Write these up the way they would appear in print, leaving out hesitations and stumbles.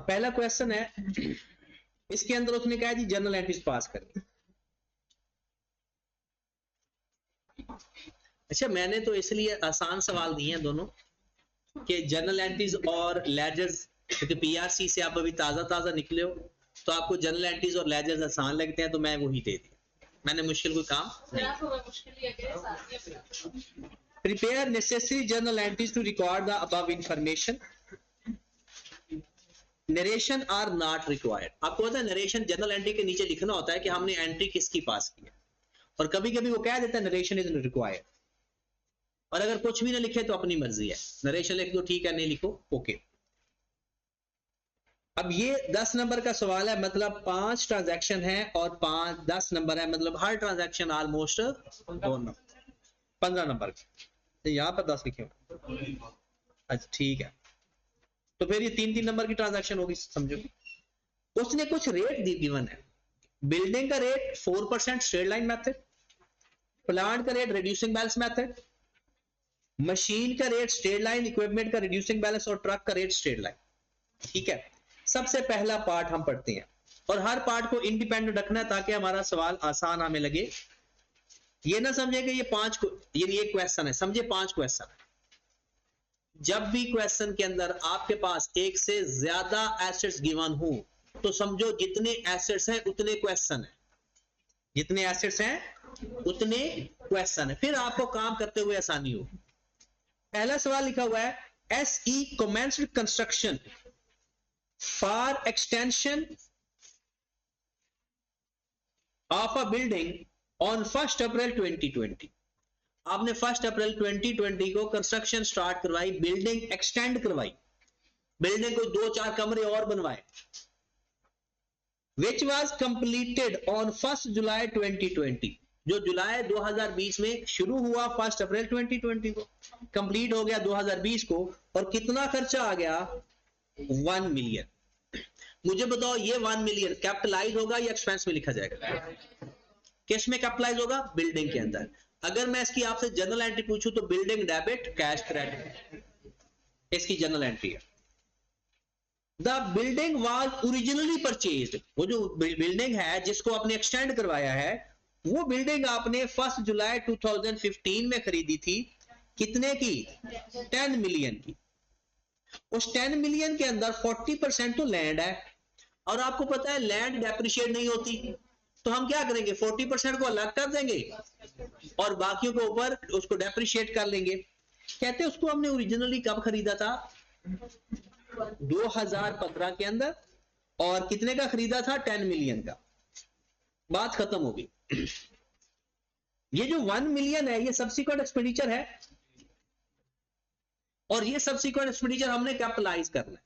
पहला क्वेश्चन है, इसके अंदर उसने कहा जी जनरल एंट्रीज पास करें। अच्छा, मैंने तो इसलिए आसान सवाल दिए हैं दोनों कि जनरल एंट्रीज और लेजर्स, क्योंकि पीआरसी से आप अभी ताजा निकले हो तो आपको जनरल एंट्रीज और लेजर्स आसान लगते हैं, तो मैं वही दे दिया, मैंने मुश्किल कोई काम नहीं। Prepare necessary general entries to record the above information, narration are not required. आपको पता है नरेशन जनरल एंट्री के नीचे लिखना होता है कि हमने एंट्री किसकी पास की है, और कभी कभी वो कह देता है नरेशन इज रिक्वायर्ड, और अगर कुछ भी ना लिखे तो अपनी मर्जी है, नरेशन लिख दो ठीक है, नहीं लिखो ओके। अब ये 10 नंबर का सवाल है, मतलब 5 ट्रांजैक्शन है और 10 नंबर है, मतलब हर ट्रांजैक्शन ऑलमोस्ट 2 नंबर, 15 नंबर तो यहाँ पर 10 लिखे हो। अच्छा ठीक है, तो फिर ये 3-3 नंबर की ट्रांजैक्शन होगी, समझो। उसने कुछ रेट गिवन है, बिल्डिंग का rate 4% straight line method, plant का rate reducing balance method, machine का रेट स्ट्रेट लाइन, इक्विपमेंट का रिड्यूसिंग बैलेंस और ट्रक का रेट स्ट्रेट लाइन। ठीक है, सबसे पहला पार्ट हम पढ़ते हैं और हर पार्ट को इंडिपेंडेंट रखना है ताकि हमारा सवाल आसान हमें लगे। ये ना समझे कि ये 5 ये क्वेश्चन है, समझे 5 क्वेश्चन है। जब भी क्वेश्चन के अंदर आपके पास एक से ज्यादा एसेट्स गिवन हो तो समझो जितने एसेट्स हैं उतने क्वेश्चन है, जितने एसेट्स हैं उतने क्वेश्चन है, फिर आपको काम करते हुए आसानी हो। पहला सवाल लिखा हुआ है, SE commenced construction for extension of a building on 1st April 2020। आपने 1 अप्रैल 2020 को कंस्ट्रक्शन स्टार्ट करवाई, बिल्डिंग एक्सटेंड करवाई, बिल्डिंग को 2-4 कमरे और बनवाए, which was completed on 1st July 2020, जो जुलाई 2020 में शुरू हुआ 1 अप्रैल 2020 को, कंप्लीट हो गया 2020 को, और कितना खर्चा आ गया 1 मिलियन। मुझे बताओ ये 1 मिलियन कैपिटलाइज होगा या एक्सपेंस में लिखा जाएगा? किस में कैपिटलाइज होगा? बिल्डिंग के अंदर। अगर मैं इसकी आपसे जनरल एंट्री पूछूं तो बिल्डिंग डेबिट कैश क्रेडिट, इसकी जनरल एंट्री है। The building was originally purchased, वो जो बिल्डिंग है जिसको आपने एक्सटेंड करवाया है, वो बिल्डिंग आपने 1 जुलाई 2015 में खरीदी थी, कितने की? 10 मिलियन की। उस 10 मिलियन के अंदर 40% तो लैंड है, और आपको पता है लैंड डेप्रिशिएट नहीं होती, तो हम क्या करेंगे 40% को अलग कर देंगे और बाकियों के ऊपर उसको डेप्रिशिएट कर लेंगे। कहते हैं उसको हमने ओरिजिनली कब खरीदा था? 2015 के अंदर, और कितने का खरीदा था? 10 मिलियन का। बात खत्म होगी। ये जो 1 मिलियन है ये सब्सिक्वेंट एक्सपेंडिचर है, और ये सब्सिक्वेंट एक्सपेंडिचर हमने कैपिटलाइज करना है।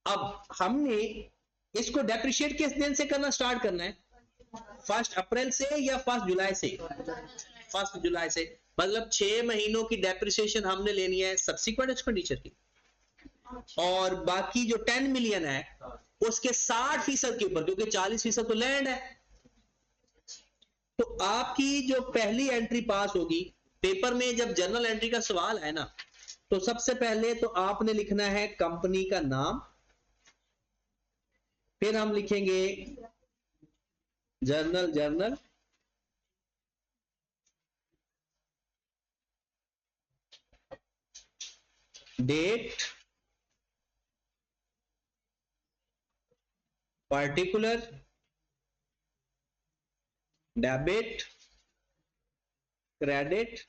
अब हमने इसको डेप्रिशिएट किस दिन से करना स्टार्ट करना है? 1 अप्रैल से या 1 जुलाई से? 1 जुलाई से, मतलब 6 महीनों की डेप्रिसिएशन हमने लेनी है सब्सिक्वेंट एक्सपेंडिचर की, और बाकी जो 10 मिलियन है उसके 60% के ऊपर, क्योंकि 40% तो लैंड है। तो आपकी जो पहली एंट्री पास होगी पेपर में, जब जनरल एंट्री का सवाल है ना, तो सबसे पहले तो आपने लिखना है कंपनी का नाम, फिर हम लिखेंगे journal, date, particular, debit, credit,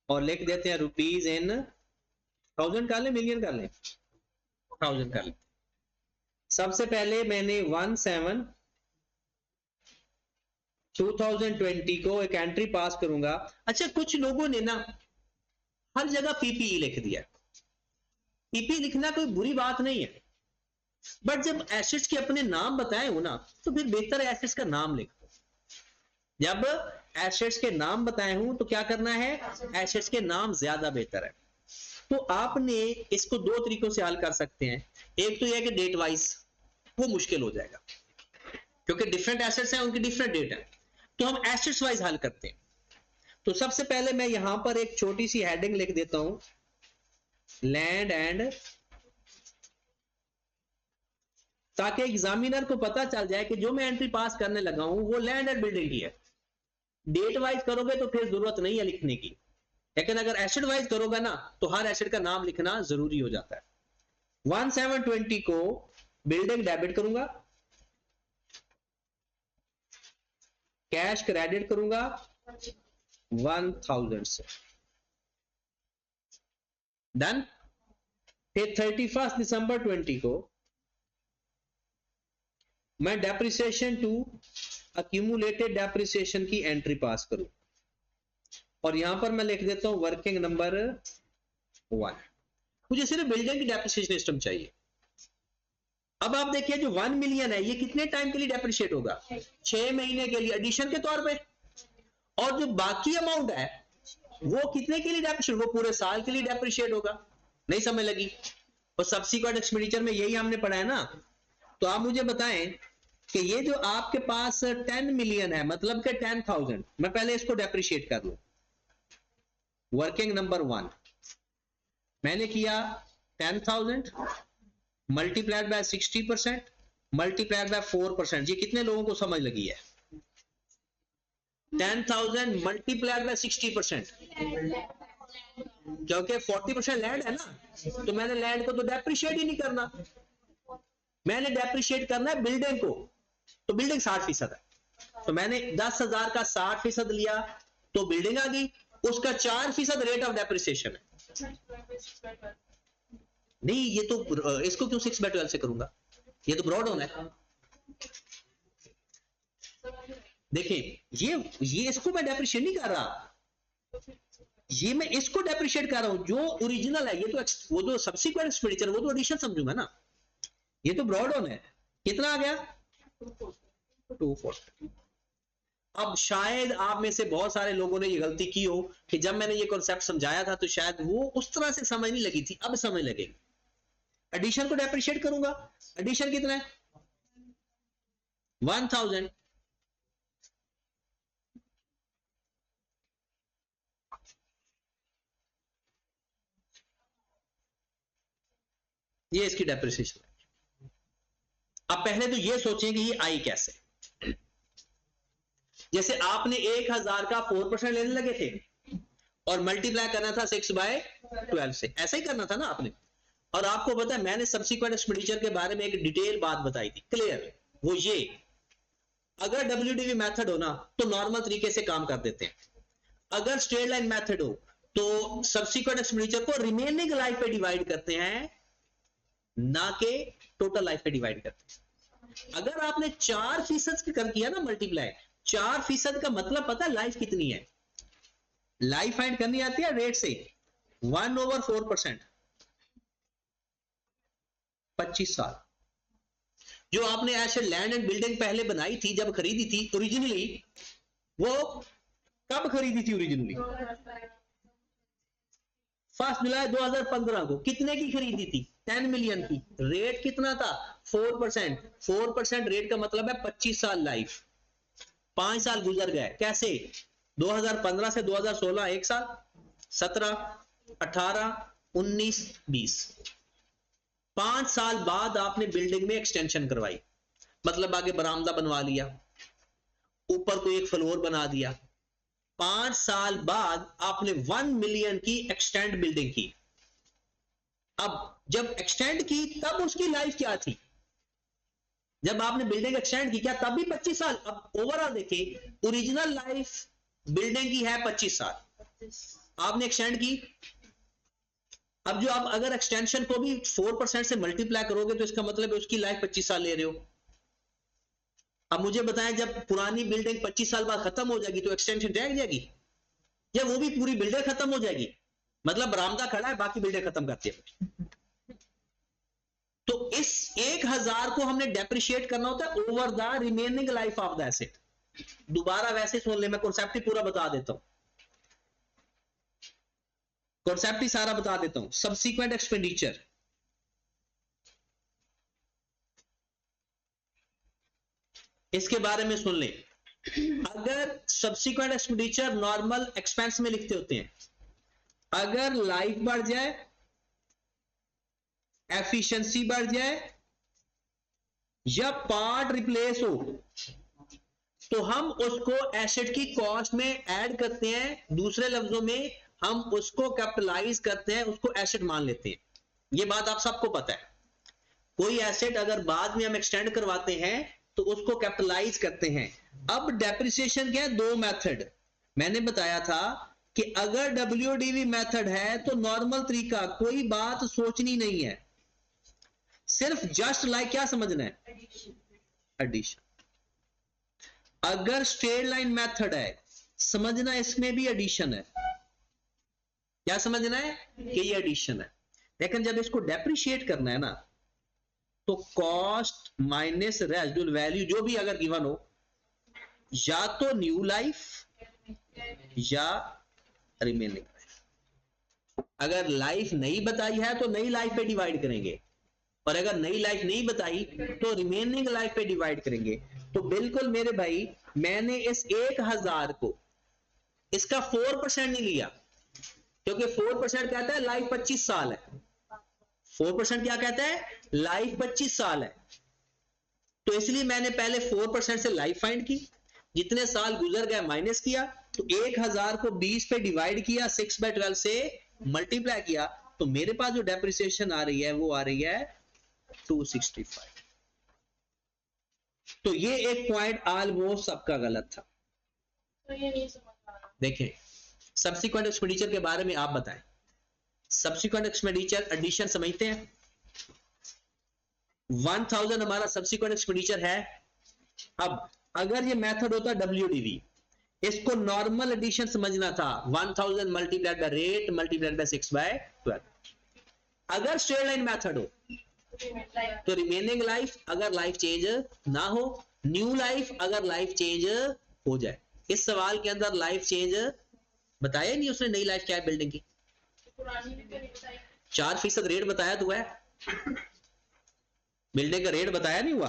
और लिख देते हैं रुपीज इन 1000 कर ले, मिलियन कर ले, 1000 कर ले। सबसे पहले मैंने 1/7/2020 को एक एंट्री पास करूंगा। अच्छा, कुछ लोगों ने ना हर जगह पीपीई लिख दिया। पीपीई लिखना कोई बुरी बात नहीं है, बट जब एसेट्स के अपने नाम बताए हो ना, तो फिर बेहतर है एसेट्स का नाम लिखो। जब एसेट्स के नाम बताए हूं तो क्या करना है? एसेट्स के नाम ज्यादा बेहतर है। तो आपने इसको 2 तरीकों से हल कर सकते हैं। एक तो यह कि डेट वाइज, वो मुश्किल हो जाएगा क्योंकि डिफरेंट एसेट्स हैं, उनकी डिफरेंट डेट है, तो हम एसेट्स वाइज हल करते हैं। तो सबसे पहले मैं यहां पर एक छोटी सी हेडिंग लिख देता हूं, लैंड एंड ताकि एग्जामिनर को पता चल जाए कि जो मैं एंट्री पास करने लगा हूं वो लैंड एंड बिल्डिंग की है। डेट वाइज करोगे तो फिर जरूरत नहीं है लिखने की, लेकिन अगर एसिड वाइज करोगे ना तो हर एसिड का नाम लिखना जरूरी हो जाता है। 1720 को बिल्डिंग डेबिट करूंगा, कैश क्रेडिट करूंगा 1000 से, डन। फिर 31 दिसंबर 20 को मैं डेप्रिसिएशन टू अक्यूमुलेटेड डेप्रिसिएशन की एंट्री पास करूं, और यहां पर मैं लिख देता हूं वर्किंग नंबर 1। मुझे सिर्फ बिल्डिंग की डेप्रिसिएशन सिस्टम चाहिए। अब आप देखिए जो 1 मिलियन है ये कितने टाइम के लिए डेप्रिशिएट होगा? 6 महीने के लिए एडिशन के तौर पे। और जो बाकी अमाउंट है वो कितने के लिए डेप्रिशिएट? वो पूरे साल के लिए डेप्रिशिएट होगा। नहीं समझ लगी? और सब्सिक्वेंट एक्सपेंडिचर में यही हमने पढ़ा है ना। तो आप मुझे बताएं कि ये जो आपके पास 10 मिलियन है, मतलब कि 10,000, मैं पहले इसको डेप्रिशिएट कर लूं। वर्किंग नंबर 1 मैंने किया 10,000 मल्टीप्लाइड बाय 60% मल्टीप्लाइड बाय 4%। ये कितने लोगों को समझ लगी है? 10,000 मल्टीप्लाइड बाय 60%, क्योंकि 40% लैंड है ना, तो मैंने लैंड को तो डेप्रिशिएट ही नहीं करना, मैंने डेप्रिशिएट करना है बिल्डिंग को। तो बिल्डिंग 60% है, तो मैंने 10,000 का 60% लिया तो बिल्डिंग आ गई, उसका 4% रेट ऑफ डेप्रिसिएशन है। नहीं ये तो इसको क्यों 6/12 से करूंगा? ये तो ब्रॉड होना है। देखिए ये इसको मैं डेप्रिशिएट नहीं कर रहा, ये मैं इसको डेप्रिशिएट कर रहा हूं जो ओरिजिनल है। ये तो वो जो सब्सिक्वेंट एक्सपेंडिचर वो तो एडिशन समझूंगा ना। ये तो ब्रॉड ऑन है। कितना आ गया? 240। अब शायद आप में से बहुत सारे लोगों ने ये गलती की हो कि जब मैंने ये कॉन्सेप्ट समझाया था तो शायद वो उस तरह से समझ नहीं लगी थी, अब समझ लगेगी। एडिशन को डेप्रिशिएट करूंगा, एडिशन कितना है? 1000। ये इसकी डेप्रिसिएशन है। अब पहले तो ये सोचें कि ये आई कैसे। जैसे आपने 1000 का 4% लेने लगे थे और मल्टीप्लाई करना था 6/12 से, ऐसा ही करना था ना आपने। और आपको पता है मैंने सब्सिक्वेंट एक्सपेंडिचर के बारे में एक डिटेल बात बताई थी, क्लियर। वो ये, अगर WDV मेथड हो ना तो नॉर्मल तरीके से काम कर देते हैं, अगर स्ट्रेट लाइन मेथड हो तो सब्सिक्वेंट एक्सपेंडिचर को रिमेनिंग लाइफ पे डिवाइड करते हैं, ना के टोटल लाइफ पे डिवाइड करते हैं। अगर आपने 4% कर किया ना मल्टीप्लाई, 4% का मतलब पता है लाइफ कितनी है? लाइफ फाइंड करनी आती है रेट से, 1/4%, 25 साल। जो आपने ऐसे लैंड एंड बिल्डिंग पहले बनाई थी, जब खरीदी थी ओरिजिनली, वो कब खरीदी थी ओरिजिनली? 1 जुलाई 2015 को। कितने की खरीदी थी? 10 मिलियन की। रेट कितना था? 4%। 4% रेट का मतलब है 25 साल लाइफ। 5 साल गुजर गए, कैसे? 2015 से 2016 1 साल, 17, 18, 19, 20, 5 साल बाद आपने बिल्डिंग में एक्सटेंशन करवाई, मतलब आगे बरामदा बनवा लिया, ऊपर को एक फ्लोर बना दिया। 5 साल बाद आपने 1 मिलियन की एक्सटेंड बिल्डिंग की। अब जब एक्सटेंड की तब उसकी लाइफ क्या थी? जब आपने बिल्डिंग एक्सटेंड की क्या तब भी 25 साल? अब ओवरऑल देखिए, ओरिजिनल लाइफ बिल्डिंग की है 25 साल, आपने एक्सटेंड की। अब जो आप अगर एक्सटेंशन को भी 4% से मल्टीप्लाई करोगे तो इसका मतलब है उसकी लाइफ 25 साल ले रहे हो। अब मुझे बताएं, जब पुरानी बिल्डिंग 25 साल बाद खत्म हो जाएगी तो एक्सटेंशन रह जाएगी या वो भी पूरी बिल्डिंग खत्म हो जाएगी? मतलब बरामदा खड़ा है, बाकी बिल्डिंग खत्म करती है। तो इस 1000 को हमने डेप्रिशिएट करना होता है over the remaining life of the asset. दोबारा वैसे सुन ले, मैं कॉन्सेप्ट ही पूरा बता देता हूं, कॉन्सेप्ट ही सारा बता देता हूं। सब्सिक्वेंट एक्सपेंडिचर, इसके बारे में सुन लें। अगर सब्सिक्वेंट एक्सपेंडिचर नॉर्मल एक्सपेंस में लिखते होते हैं, अगर लाइफ बढ़ जाए, एफिशिएंसी बढ़ जाए, या पार्ट रिप्लेस हो तो हम उसको एसेट की कॉस्ट में ऐड करते हैं, दूसरे लफ्जों में हम उसको कैपिटलाइज करते हैं, उसको एसेट मान लेते हैं। ये बात आप सबको पता है। कोई एसेट अगर बाद में हम एक्सटेंड करवाते हैं तो उसको कैपिटलाइज करते हैं। अब डेप्रिसिएशन क्या है? दो मेथड मैंने बताया था कि अगर WDV मेथड है तो नॉर्मल तरीका, कोई बात सोचनी नहीं है, सिर्फ जस्ट लाइक क्या समझना है? एडिशन। अगर स्ट्रेट लाइन मेथड है, समझना इसमें भी एडिशन है। क्या समझना है? कि ये एडिशन है। लेकिन जब इसको डेप्रिशिएट करना है ना, तो कॉस्ट माइनस रेजिडुअल वैल्यू जो भी अगर गिवन हो, या तो न्यू लाइफ या रिमेनिंग लाइफ। अगर लाइफ नहीं बताई है तो नई लाइफ पे डिवाइड करेंगे, और अगर नई लाइफ नहीं बताई तो रिमेनिंग लाइफ पे डिवाइड करेंगे। तो बिल्कुल मेरे भाई, मैंने इस 1000 को इसका 4% नहीं लिया, क्योंकि 4% कहता है लाइफ 25 साल है। 4% क्या कहता है? लाइफ 25 साल है। तो इसलिए मैंने पहले 4% से लाइफ फाइंड की, जितने साल गुजर गए माइनस किया, तो 1000 को 20 पे डिवाइड किया, 6/12 से मल्टीप्लाई किया, तो मेरे पास जो डेप्रिसिएशन आ रही है वो आ रही है 265। तो ये एक पॉइंट ऑलमोस्ट सबका गलत था। तो ये नहीं समझ आ रहा। देखें, सब्सिक्वेंट एक्सपेंडिचर के बारे में आप बताएं। सब्सिक्वेंट एक्सपेंडिचर एडिशन समझते हैं? 1000 हमारा सब्सिक्वेंट एक्सपेंडिचर है। अब अगर ये मेथड होता WDV, इसको नॉर्मल एडिशन समझना था, 1000 multiplied by rate multiplied by 6/12। अगर स्ट्रेट लाइन मेथड हो तो रिमेनिंग लाइफ अगर लाइफ चेंज ना हो, न्यू लाइफ अगर लाइफ चेंज हो जाए। इस सवाल के अंदर लाइफ चेंज बताया नहीं उसने, नई लाइफ क्या है बिल्डिंग की? पुरानी भी तो नहीं बताई। 4% रेट बताया तो है, बिल्डिंग का रेट बताया नहीं हुआ।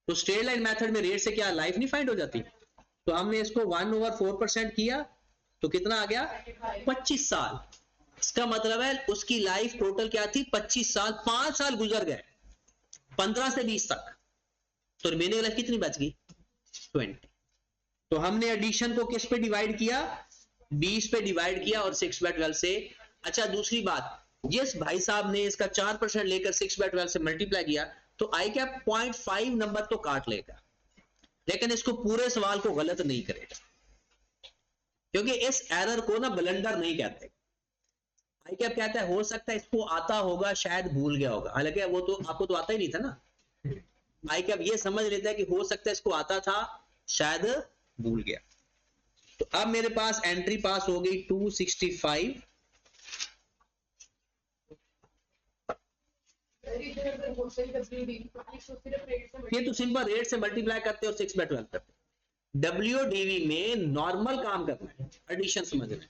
तो स्ट्रेट लाइन मेथड में रेट से क्या लाइफ नहीं फाइंड हो जाती? तो हमने इसको 1/4% किया तो कितना आ गया? 25 साल। इसका मतलब है उसकी लाइफ टोटल क्या थी? 25 साल। 5 साल गुजर गए 15 से 20 तक, तो रिमेनिंग लाइफ कितनी बच गई? 20। तो हमने एडिशन को किस पे डिवाइड किया? 20 पे डिवाइड किया और 6/12 से। अच्छा, दूसरी बात, जिस भाई साहब ने इसका 4% लेकर 6/12 से मल्टीप्लाई किया, तो आई क्या 0.5 नंबर तो काट लेगा, लेकिन इसको पूरे सवाल को गलत नहीं करेगा, क्योंकि इस एरर को ना ब्लंडर नहीं कहते। आई क्या कहता है, हो सकता है इसको आता होगा, शायद भूल गया होगा, हालांकि वो तो आपको तो आता ही नहीं था ना। आई क्या ये समझ लेता है कि हो सकता है इसको आता था, शायद भूल गया। तो अब मेरे पास एंट्री पास हो गई 265। ये तो सिंपल रेट से मल्टीप्लाई करते हो, 6/12 करते हो। WDV में नॉर्मल काम करना है, एडिशन समझना है।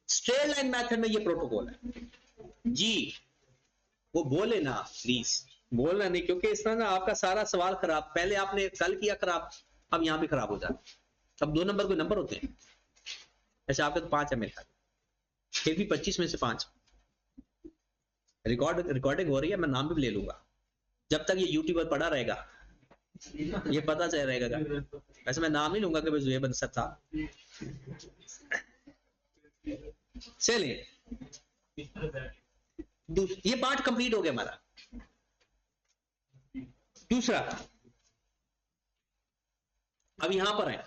स्ट्रेट लाइन मेथड में ये प्रोटोकॉल है जी। वो बोले ना प्लीज, बोलना नहीं, क्योंकि इस तरह ना आपका सारा सवाल खराब, पहले आपने कल किया खराब, अब यहां भी खराब हो जाता। अब 2 नंबर कोई नंबर होते हैं? ऐसा आपके तो 5 है मेरे ख्याल, फिर भी 25 में से 5। रिकॉर्डिंग हो रही है, मैं नाम भी ले लूंगा जब तक ये यूट्यूबर पड़ा रहेगा, ये पता चल रहेगा। वैसे मैं नाम नहीं लूंगा कि जुएब अंसर था। चलिए, ये पार्ट कंप्लीट हो गया हमारा। दूसरा, अब यहां पर है,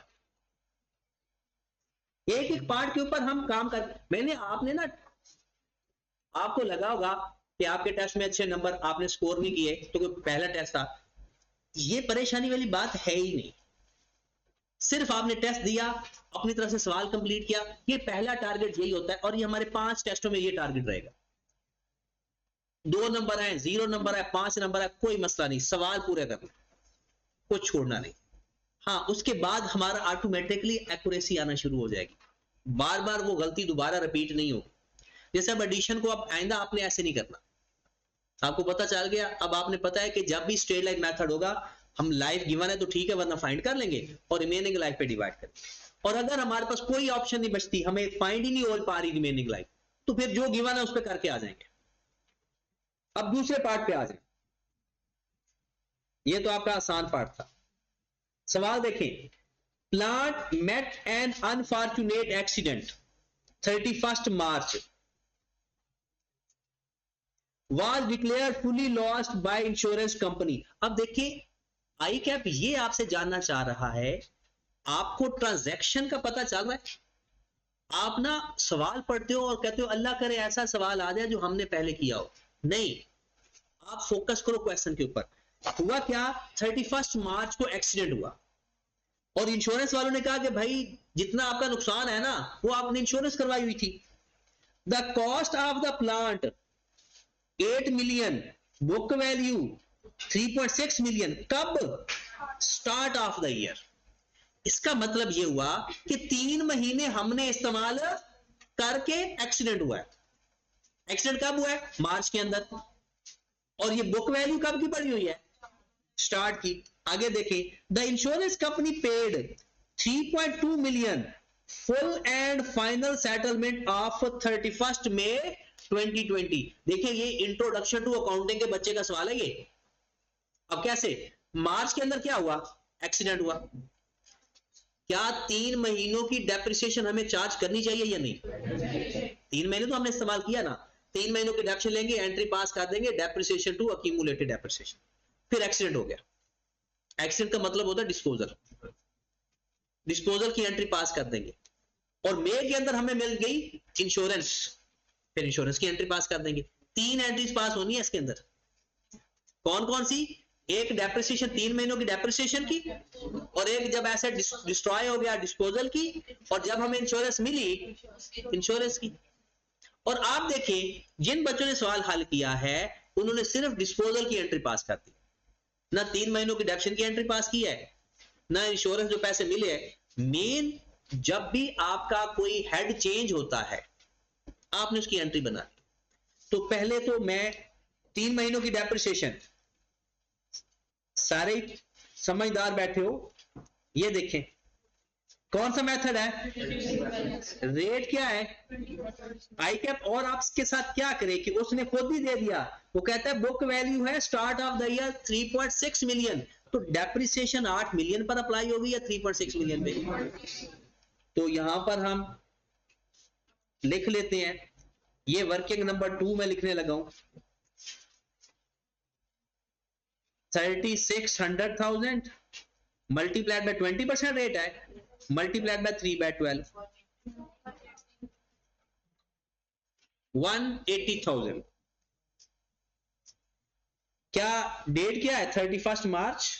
एक एक पार्ट के ऊपर हम काम कर। मैंने आपने ना, आपको लगा होगा कि आपके टेस्ट में अच्छे नंबर आपने स्कोर नहीं किए, तो कोई पहला टेस्ट था, ये परेशानी वाली बात है ही नहीं। सिर्फ आपने टेस्ट दिया, अपनी तरफ से सवाल कंप्लीट किया, ये पहला टारगेट यही होता है, और ये हमारे 5 टेस्टों में ये टारगेट रहेगा। 2 नंबर है, 0 नंबर है, 5 नंबर है, कोई मसला नहीं, सवाल पूरे करना, कुछ छोड़ना नहीं। हाँ, उसके बाद हमारा ऑटोमेटिकली एक्यूरेसी आना शुरू हो जाएगी, बार बार वो गलती दोबारा रिपीट नहीं होगी। जैसे अब एडिशन को अब आइंदा आपने ऐसे नहीं करना, आपको पता चल गया। अब आपने पता है कि जब भी स्ट्रेट लाइन मेथड होगा, हम लाइफ गिवन है तो ठीक है, वरना फाइंड कर लेंगे और रिमेनिंग लाइफ पे डिवाइड करेंगे। और अगर हमारे पास कोई ऑप्शन नहीं बचती, हमें फाइंड ही नहीं हो पा रही रिमेनिंग लाइफ, तो फिर जो गिवन है उस पर करके आ जाएंगे। अब दूसरे पार्ट पे आ जाए। ये तो आपका आसान पार्ट था। सवाल देखें, plant met an unfortunate accident 31 March was declared fully lost by insurance company। अब देखिए आई कैप ये आपसे जानना चाह रहा है, आपको ट्रांजैक्शन का पता चल रहा है? आप ना सवाल पढ़ते हो और कहते हो अल्लाह करे ऐसा सवाल आ जाए जो हमने पहले किया हो। नहीं, आप फोकस करो क्वेश्चन के ऊपर। हुआ क्या, 31 मार्च को एक्सीडेंट हुआ और इंश्योरेंस वालों ने कहा कि भाई जितना आपका नुकसान है ना वो आपने इंश्योरेंस करवाई हुई थी। The cost of the plant 8 million, book value 3.6 million. कब? Start of the year. इसका मतलब यह हुआ कि 3 महीने हमने इस्तेमाल करके एक्सीडेंट हुआ है। एक्सीडेंट कब हुआ है? मार्च के अंदर। और ये बुक वैल्यू कब की पड़ी हुई है? स्टार्ट की। आगे देखें, the insurance company paid 3.2 million full and final settlement of 31 मई 2020। देखिए ये इंट्रोडक्शन टू अकाउंटिंग के बच्चे का सवाल है ये। अब कैसे? मार्च के अंदर क्या हुआ? एक्सीडेंट हुआ। क्या 3 महीनों की डेप्रिसिएशन हमें चार्ज करनी चाहिए या नहीं? 3 महीने तो हमने इस्तेमाल किया ना, 3 महीनों की डेप्रिसिएशन लेंगे, एंट्री पास कर देंगे, डेप्रिसिएशन टू अक्यूमुलेटेड डेप्रिसिएशन। फिर एक्सीडेंट हो गया। एक्सीडेंट का मतलब होता है डिस्पोजल। डिस्पोजल की एंट्री पास कर देंगे और मई के अंदर हमें मिल गई इंश्योरेंस, फिर इंश्योरेंस की एंट्री पास कर देंगे। 3 एंट्रीज पास होनी है इसके अंदर। कौन कौन सी? एक डेप्रिसिएशन, 3 महीनों की डेप्रिसिएशन की, और एक जब एसेट डिस्ट्रॉय हो गया डिस्पोजल की, और जब हमें इंश्योरेंस मिली इंश्योरेंस की। और आप देखिए जिन बच्चों ने सवाल हल किया है उन्होंने सिर्फ डिस्पोजल की एंट्री पास कर दी, ना 3 महीनों की डेप्रिसिएशन की एंट्री पास की है, ना इंश्योरेंस जो पैसे मिले हैं। मेन जब भी आपका कोई हेड चेंज होता है आपने उसकी एंट्री बनानी। तो पहले तो मैं 3 महीनों की डेप्रिसिएशन, सारे समझदार बैठे हो, ये देखें कौन सा मेथड है? रेट क्या है? आई कैप। और आप इसके साथ क्या करें कि उसने खुद ही दे दिया, वो कहता है बुक वैल्यू है start of the year 3.6 million, तो डेप्रिसिएशन 8 मिलियन पर अप्लाई होगी या 3.6 मिलियन पे? तो यहां पर हम लिख लेते हैं, ये वर्किंग नंबर 2 में लिखने लगा हूं, 3600,000 मल्टीप्लाइड बाय 20% रेट है, मल्टीप्लाइड बाय 3/12, 180,000। क्या डेट क्या है? 31 मार्च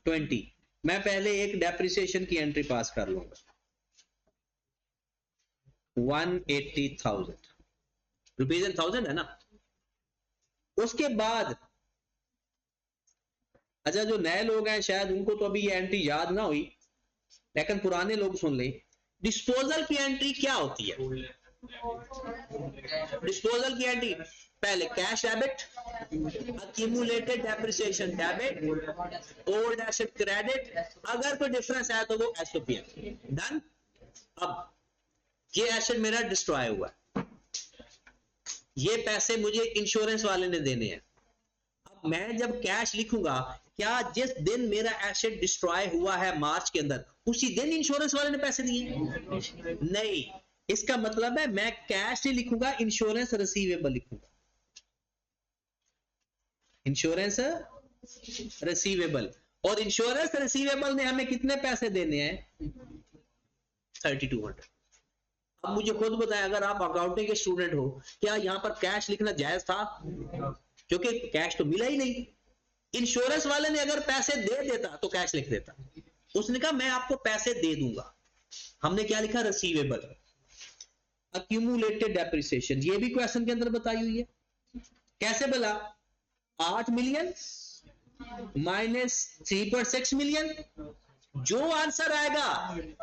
20। मैं पहले एक डेप्रिसिएशन की एंट्री पास कर लूंगा, 180,000 रुपीज एंड 1000 है ना। उसके बाद अच्छा जो नए लोग हैं शायद उनको तो अभी ये एंट्री याद ना हुई, लेकिन पुराने लोग सुन ले, डिस्पोजल की एंट्री क्या होती है? डिस्पोजल की एंट्री पहले cash debit, accumulated depreciation debit, old asset credit, अगर कोई डिफरेंस है तो वो एसओपी है। डन। अब ये एसेट मेरा डिस्ट्रॉय हुआ, ये पैसे मुझे इंश्योरेंस वाले ने देने हैं। अब मैं जब कैश लिखूंगा, क्या जिस दिन मेरा एसेट डिस्ट्रॉय हुआ है मार्च के अंदर उसी दिन इंश्योरेंस वाले ने पैसे दिए? नहीं, इसका मतलब है मैं कैश नहीं लिखूंगा, इंश्योरेंस रिसीवेबल लिखूंगा, इंश्योरेंस रिसीवेबल। और इंश्योरेंस रिसीवेबल ने हमें कितने पैसे देने हैं? 3200। अब मुझे खुद बताएं, अगर आप अकाउंटिंग के स्टूडेंट हो, क्या यहां पर कैश लिखना जायज था? क्योंकि कैश तो मिला ही नहीं। इंश्योरेंस वाले ने अगर पैसे दे देता तो कैश लिख देता, उसने कहा मैं आपको पैसे दे दूंगा, हमने क्या लिखा? रिसीवेबल। अक्यूमुलेटेड डेप्रिसिएशन ये भी क्वेश्चन के अंदर बताई हुई है। कैसे बोला? 8 मिलियन माइनस 3.6 मिलियन, जो आंसर आएगा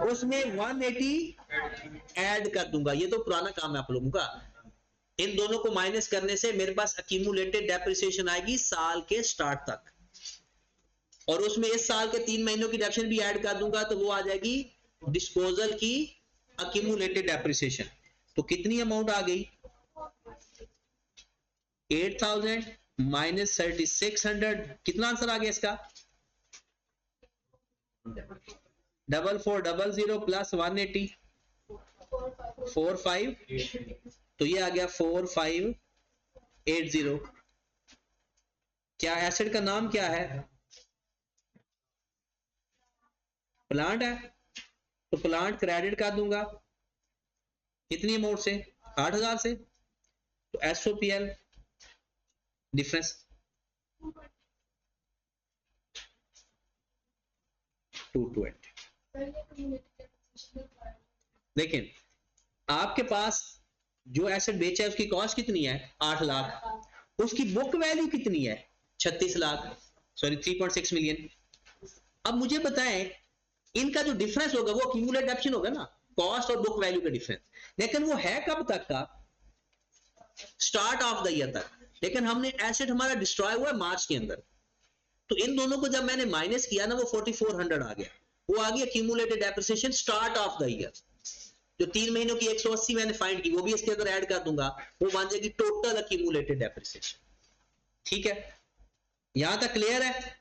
उसमें 180 ऐड कर दूंगा। ये तो पुराना काम है आप लोगों का। इन दोनों को माइनस करने से मेरे पास अक्यूमुलेटेड डेप्रिसिएशन आएगी साल के स्टार्ट तक, और उसमें इस साल के 3 महीनों की डेप्रिसिएशन भी ऐड कर दूंगा तो वो आ जाएगी डिस्पोजल की अक्यूमुलेटेड डेप्रिसिएशन। तो कितनी अमाउंट आ गई? 8,000 -3600, कितना आंसर आ गया इसका? 4400 प्लस 180 45, तो ये आ गया 4580। क्या एसिड का नाम क्या है? प्लांट है, तो प्लांट क्रेडिट कर दूंगा कितनी अमाउंट से? 8000 से, तो SOPL डिफरेंस 220। लेकिन आपके पास जो एसेट बेचा है उसकी कॉस्ट कितनी है? 8 लाख। उसकी बुक वैल्यू कितनी है? 36 लाख, सॉरी 3.6 मिलियन। अब मुझे बताएं, इनका जो डिफरेंस होगा वो एक्यूमुलेट ऑप्शन होगा ना, कॉस्ट और बुक वैल्यू का डिफरेंस। लेकिन वो है कब तक का? स्टार्ट ऑफ द ईयर तक। लेकिन हमने एसेट हमारा डिस्ट्रॉय हुआ है मार्च के अंदर, तो इन दोनों को जब मैंने माइनस किया ना, वो 4400 आ गया। वो आ गया accumulated depreciation start of the year. जो 3 महीनों की 180 मैंने फाइंड की, वो भी इसके अंदर ऐड कर दूंगा, वो मान जाएगी टोटल एक्यूमुलेटेड डेप्रिसिएशन। ठीक है, यहां तक क्लियर है?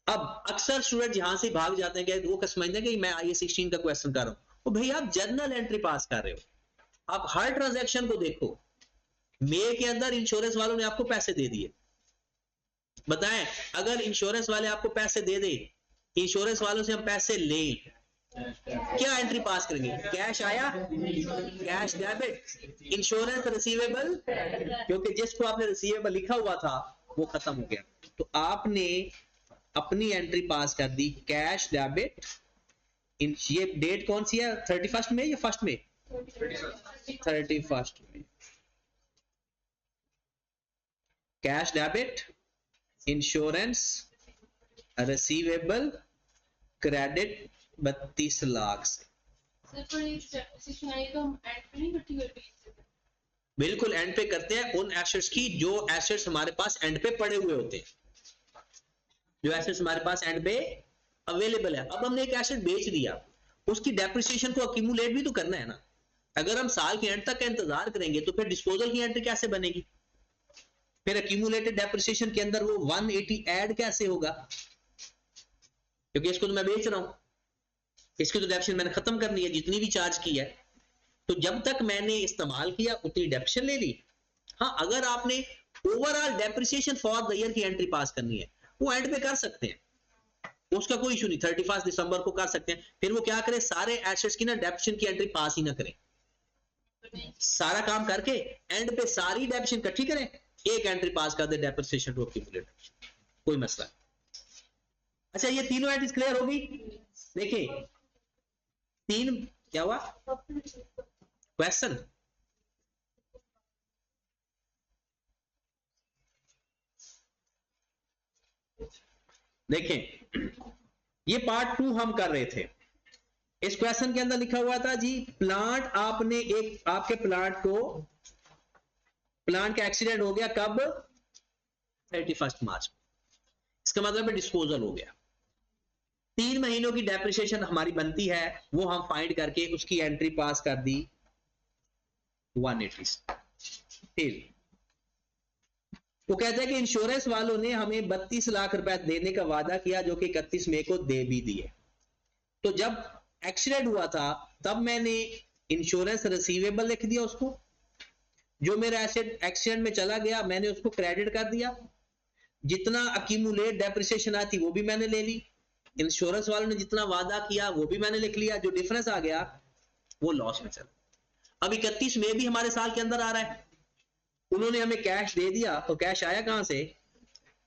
अब अक्सर स्टूडेंट यहां से भाग जाते हैं कि वो समझते हैं कि मैं IAS 16 का क्वेश्चन कर रहा हूं। तो भाई आप जर्नल एंट्री पास कर रहे हो, आप हर ट्रांजैक्शन को देखो। मई के अंदर इंश्योरेंस वालों ने आपको पैसे दे दिए, बताएं अगर इंश्योरेंस वाले आपको पैसे दे दे, इंश्योरेंस वालों से हम पैसे लें, क्या एंट्री पास करेंगे? कैश आया, कैश डेबिट, इंश्योरेंस रिसीवेबल, क्योंकि जिसको आपने रिसीवेबल लिखा हुआ था वो खत्म हो गया, तो आपने अपनी एंट्री पास कर दी कैश डेबिट। ये डेट कौन सी है? 31 में या 1 में? 31 में। Cash debit, insurance receivable, credit 32 lakh से। बिल्कुल एंड पे करते हैं उन एसेट्स की जो एसेट्स हमारे पास एंड पे पड़े हुए होते हैं, जो एसेट्स हमारे पास एंड पे अवेलेबल है। अब हमने एक एसेट बेच दिया, उसकी डेप्रिसिएशन को अक्यूमुलेट भी तो करना है ना। अगर हम साल के एंड तक का इंतजार करेंगे तो फिर डिस्पोजल की एंट्री कैसे बनेगी? फिर अक्यूमुलेटेड डेप्रिसिएशन के अंदर वो 180 ऐड कैसे होगा? क्योंकि इसको तो मैं बेच रहा हूं, इसकी तो डेप्रिसिएशन मैंने खत्म करनी है जितनी भी चार्ज की है। तो जब तक मैंने इस्तेमाल किया उतनी डेप्रिसिएशन ले ली। हाँ, अगर आपने overall depreciation for the year की एंट्री पास करनी है, वो एंड पे कर सकते हैं, उसका कोई इशू नहीं, 31 दिसंबर को कर सकते हैं। फिर वो क्या करें, सारे एसेट्स की ना डेप्रिसिएशन की एंट्री पास ही ना करें, सारा काम करके एंड पे सारी डेप्रिसिएशन इकट्ठी करें, एक एंट्री पास कर दे डेप्रिसिएशन टू एक्यूमुलेट, कोई मसला। अच्छा, ये तीनों एंट्रीज क्लियर होगी? देखिए तीन क्या हुआ क्वेश्चन, देखें ये पार्ट 2 हम कर रहे थे। इस क्वेश्चन के अंदर लिखा हुआ था जी, प्लांट आपने एक, आपके प्लांट का एक्सीडेंट हो गया कब? 31 मार्च। इसका मतलब डिस्पोजल हो गया। 3 महीनों की डेप्रिसिएशन हमारी बनती है, वो हम फाइंड करके उसकी एंट्री पास कर दी 180। फिर वो कहते हैं कि इंश्योरेंस वालों ने हमें 32 लाख रुपए देने का वादा किया, जो कि 31 मई को दे भी दिए। तो जब एक्सीडेंट हुआ था तब मैंने इंश्योरेंस रिसीवेबल लिख दिया, उसको जो मेरा एसेट एक्सीडेंट में चला गया मैंने उसको क्रेडिट कर दिया, जितना अक्यूमुलेट डेप्रिसिएशन आई थी वो भी मैंने ले ली, इंश्योरेंस वालों ने जितना वादा किया वो भी मैंने लिख लिया, जो डिफरेंस आ गया वो लॉस में चला। अब 31 मई भी हमारे साल के अंदर आ रहा है, उन्होंने हमें कैश दे दिया, तो कैश आया कहां से?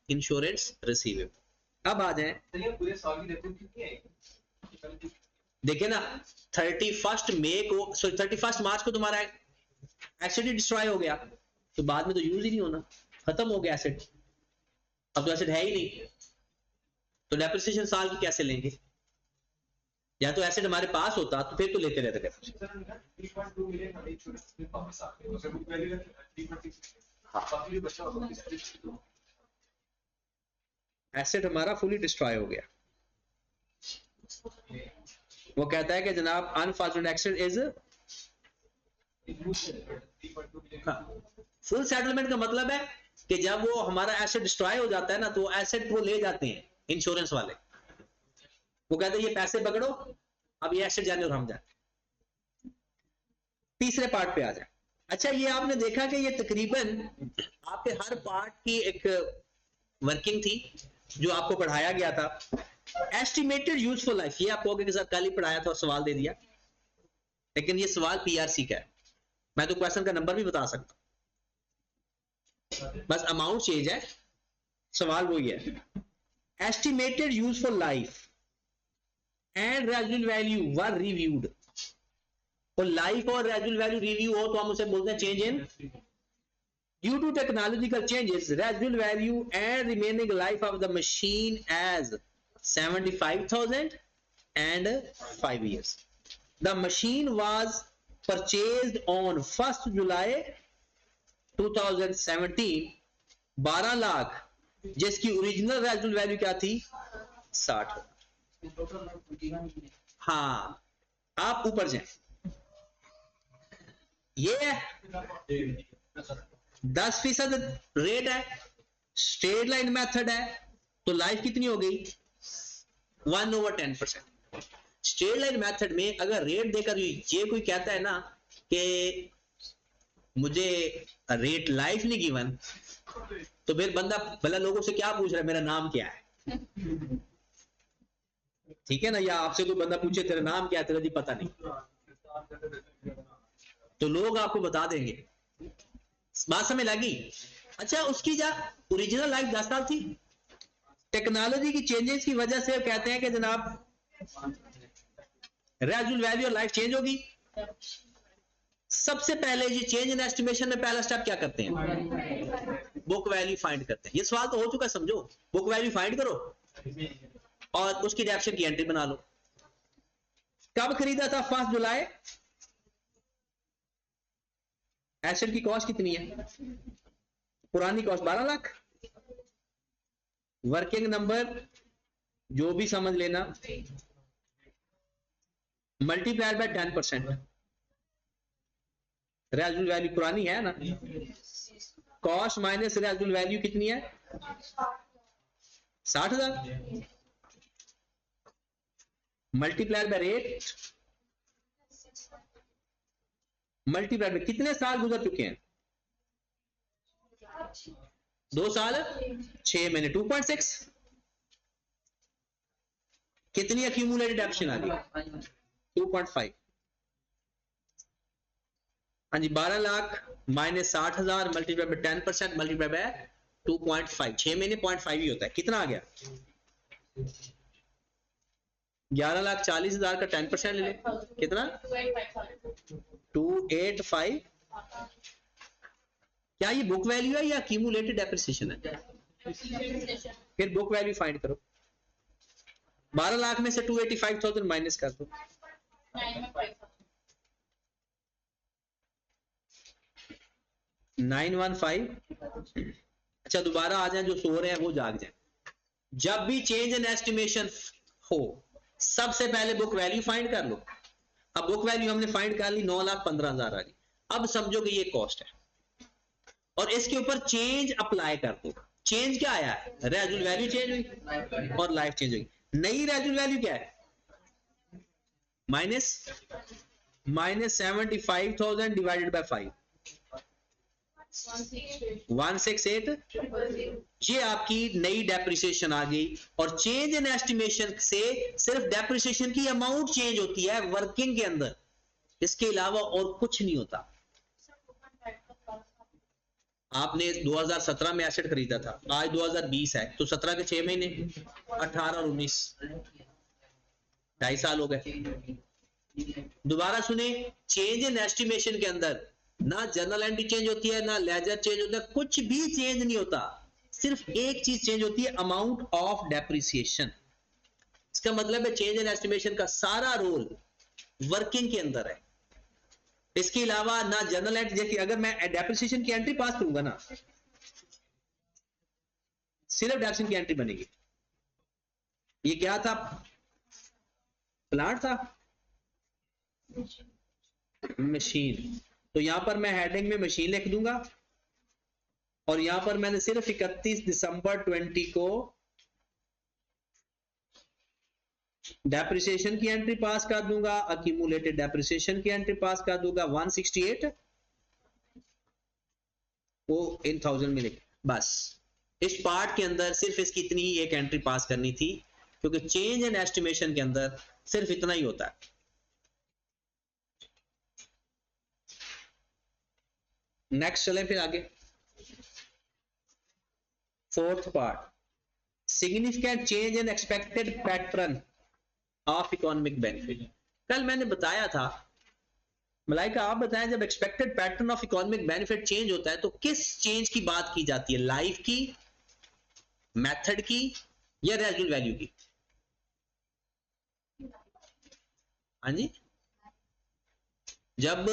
Insurance receivable. अब आ जाए, पूरे साल की रिपोर्ट कितनी है? देखिए ना 31 मई को, सॉरी 31 मार्च को तुम्हारा एसेट डिस्ट्रॉय हो गया, तो बाद में तो यूज ही नहीं होना, खत्म हो गया एसेट, अब तो एसेट है ही नहीं, तो डेप्रिसिएशन साल की कैसे लेंगे? या तो एसेट हमारे पास होता तो फिर तो लेते रहते डेप्रिसिएशन। एसेट हमारा फुली डिस्ट्रॉय हो गया। वो कहता है कि जनाब unfortunate accident is, full settlement का मतलब है कि जब वो हमारा एसेट डिस्ट्रॉय हो जाता है ना, तो एसेट वो ले जाते हैं इंश्योरेंस वाले, वो कहते हैं ये पैसे पकड़ो, अब ये एसेट जाने और हम जाने। तीसरे पार्ट पे आ जाए। अच्छा, ये आपने देखा कि ये तकरीबन आपके हर पार्ट की एक वर्किंग थी जो आपको पढ़ाया गया था। एस्टिमेटेड यूजफुल लाइफ, ये आप कहोगे कि सर कल ही पढ़ाया था और सवाल दे दिया, लेकिन ये सवाल पीआरसी का है। मैं तो क्वेश्चन का नंबर भी बता सकता हूं, बस अमाउंट चेंज है, सवाल वही है। Estimated useful life and residual value were reviewed. तो लाइफ और रेजिडुअल वैल्यू रिव्यू हो तो हम उसे बोलते हैं change in. Due to technological changes, residual value and remaining life of the machine as 75,000 and 5 years. The machine was purchased on 1st July 2017, 12 lakh, जिसकी original residual value क्या थी? 60। हाँ, आप ऊपर जाएं, ये है 10% रेट है, स्ट्रेट लाइन मेथड है, तो लाइफ कितनी हो गई? 1/10%। स्ट्रेट लाइन मेथड में अगर रेट देकर ये कोई कहता है ना कि मुझे रेट लाइफ नहीं गिवन, तो फिर बंदा भला लोगों से क्या पूछ रहा है, मेरा नाम क्या है? ठीक है ना, या आपसे कोई बंदा पूछे तेरा नाम क्या है, तेरा जी पता नहीं, तो लोग आपको बता देंगे। बात समझ लगी? अच्छा, उसकी जा ओरिजिनल लाइफ 10 साल थी, टेक्नोलॉजी की चेंजेस की वजह से कहते हैं कि जनाब रेजिडुअल वैल्यू और लाइफ चेंज होगी। सबसे पहले ये चेंज इन एस्टिमेशन में पहला स्टेप क्या करते हैं? बुक वैल्यू फाइंड करते हैं। ये सवाल तो हो चुका, समझो। बुक वैल्यू फाइंड करो और उसकी डेप्शन की एंट्री बना लो। कब खरीदा था? 1 जुलाई। एसेट की कॉस्ट कितनी है? पुरानी कॉस्ट 12 लाख। वर्किंग नंबर जो भी समझ लेना, मल्टीप्लाइड बाय 10%। रेजिडुअल वैल्यू पुरानी है ना, कॉस्ट माइनस रेजिडुअल वैल्यू कितनी है? 60,000। Multiplied by rate, multiplied by कितने साल गुजर चुके हैं? 2 साल 6 महीने, 2.6। कितनी एक्यूमुलेटेड एक्शन आ गई? 2.5। हाँ जी, 12 lakh minus 60,000 multiply by 10% multiply by 2.5, 6 महीने 0.5 ही होता है। कितना आ गया? 11,40,000 का 10% ले ले, कितना? 285। क्या ये बुक वैल्यू है या एक्यूमुलेटेड डेप्रिसिएशन है? फिर बुक वैल्यू फाइंड करो। 12 लाख में से 285,000 माइनस कर दो, 915। अच्छा, दोबारा आ जाए, जो सो रहे हैं वो जाग जाए। जब भी चेंज इन एस्टिमेशन हो, सबसे पहले बुक वैल्यू फाइंड कर लो। अब बुक वैल्यू हमने फाइंड कर ली, 9,15,000 आ गई। अब समझो कि ये कॉस्ट है और इसके ऊपर चेंज अप्लाई कर दो। चेंज क्या आया? रेजिडुअल वैल्यू चेंज हुई और लाइफ चेंज हुई। नई रेजिडुअल वैल्यू क्या है? Minus 75,000 divided by 5, 168। ये आपकी नई डेप्रिसिएशन आ गई। और चेंज इन एस्टिमेशन से सिर्फ डेप्रिसिएशन की अमाउंट चेंज होती है वर्किंग के अंदर, इसके अलावा और कुछ नहीं होता। आपने 2017 में एसेट खरीदा था, आज 2020 है, तो 17 के 6 महीने, 18 और 19, 2.5 साल हो गए। दोबारा सुने, चेंज इन एस्टिमेशन के अंदर ना जर्नल एंट्री चेंज होती है, ना लेजर चेंज होता है, कुछ भी चेंज नहीं होता। सिर्फ एक चीज चेंज होती है, अमाउंट ऑफ डेप्रिसिएशन। इसका मतलब है चेंज इन एस्टिमेशन का सारा रोल वर्किंग के अंदर है। इसके अलावा ना जर्नल एंट्री, जैसे अगर मैं डेप्रिसिएशन की एंट्री पास करूंगा ना, सिर्फ डेप्रिसिएशन की एंट्री बनेगी। ये क्या था? प्लांट था, मशीन। तो यहां पर मैं हेडिंग में मशीन लिख दूंगा और यहां पर मैंने सिर्फ 31 दिसंबर 20 को डेप्रिसिएशन की एंट्री पास कर दूंगा, अक्यूमुलेटेड डेप्रिसिएशन की एंट्री पास कर दूंगा, 168 वो इन 1000 मिलेगी। बस इस पार्ट के अंदर सिर्फ इसकी इतनी ही एक एंट्री पास करनी थी, क्योंकि चेंज इन एस्टिमेशन के अंदर सिर्फ इतना ही होता है। नेक्स्ट चलें फिर आगे। Fourth part, significant change in expected pattern of economic benefit. कल मैंने बताया था, मलाइका आप बताएं, जब expected pattern of economic benefit change होता है तो किस चेंज की बात की जाती है, लाइफ की, मेथड की, या रेजिडुअल वैल्यू की? हाँ जी, जब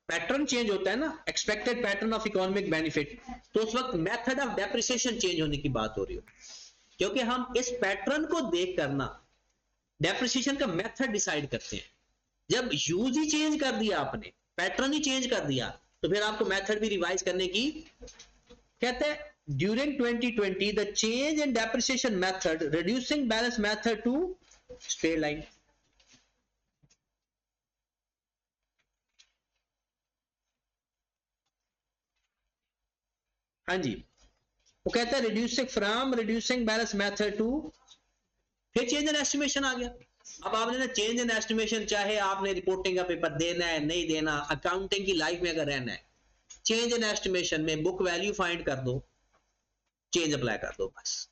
पैटर्न चेंज होता है ना, expected pattern of economic benefit, तो उस वक्त मेथड ऑफ डेप्रिसिएशन चेंज होने की बात हो रही हो, क्योंकि हम इस पैटर्न को देख करना डेप्रिसिएशन का मेथड डिसाइड करते हैं। जब यूज ही चेंज कर दिया आपने, पैटर्न ही चेंज कर दिया, तो फिर आपको मेथड भी रिवाइज करने की कहते हैं। During 2020 the change in depreciation method reducing balance method to straight line. हाँ जी, वो कहता है रिड्यूसिंग बैलेंस मेथड टू, फिर चेंज इन एस्टिमेशन आ गया। अब आपने ना चेंज इन एस्टिमेशन, चाहे आपने रिपोर्टिंग का पेपर देना है नहीं देना, अकाउंटिंग की लाइफ में अगर रहना है, चेंज इन एस्टिमेशन में बुक वैल्यू फाइंड कर दो, चेंज अप्लाई कर दो बस।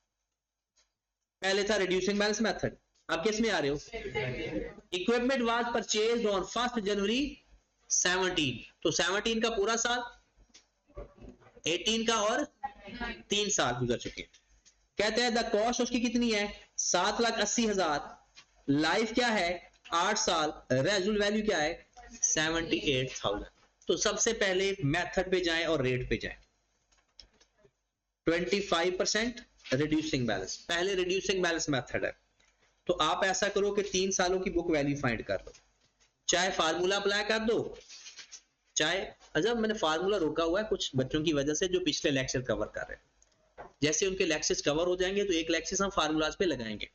पहले था रिड्यूसिंग बैलेंस मेथड, आप किस में आ रहे हो? इक्विपमेंट वाज परचेज्ड ऑन 1 जनवरी 17, तो 17 का पूरा साल, 18 का और 3 साल गुजर चुके हैं। कहते हैं द कॉस्ट उसकी कितनी है? 7,80,000, लाइफ क्या है 8 साल, रेजुअल वैल्यू क्या है 78,000। तो सबसे पहले मेथड पे जाएं और रेट पे जाएं। 25% रिड्यूसिंग बैलेंस, पहले रिड्यूसिंग बैलेंस मेथड है, तो आप ऐसा करो कि 3 सालों की बुक वैल्यू फाइंड कर दो, चाहे फार्मूला अप्लाई कर दो, चाहे अजब मैंने फार्मूला रोका हुआ है कुछ बच्चों की वजह से जो पिछले लेक्चर कवर कर रहे हैं। जैसे उनके लेक्चर्स कवर हो जाएंगे तो एक लेक्चर हम फार्मूलाज पे लगाएंगे,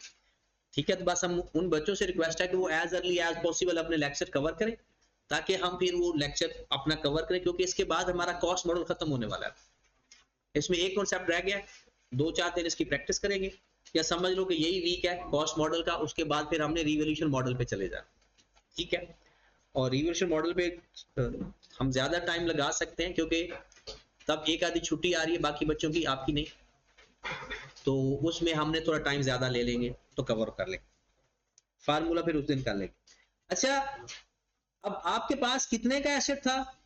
ठीक है? तो बस हम उन बच्चों से रिक्वेस्ट है कि वो एज अर्ली एज पॉसिबल अपने लेक्चर कवर करें, ताकि हम फिर वो लेक्चर अपना कवर करें, क्योंकि इसके बाद हमारा कॉस्ट मॉडल खत्म होने वाला है। इसमें एक कॉन्सेप्ट रह गया, 2-4 दिन इसकी प्रैक्टिस करेंगे, या समझ लो कि यही वीक है कॉस्ट मॉडल का, उसके बाद फिर हमने रिवोल्यूशन मॉडल पे चले जाना, ठीक है? और रिवोल्यूशन मॉडल पे हम ज्यादा टाइम लगा सकते हैं, क्योंकि तब एक आधी छुट्टी आ रही है बाकी बच्चों की, आपकी नहीं, तो उसमें हमने थोड़ा टाइम ज्यादा ले लेंगे तो कवर कर लेंगे, फार्मूला फिर उस दिन कर लेंगे। अच्छा, अब आपके पास कितने का एसेट था?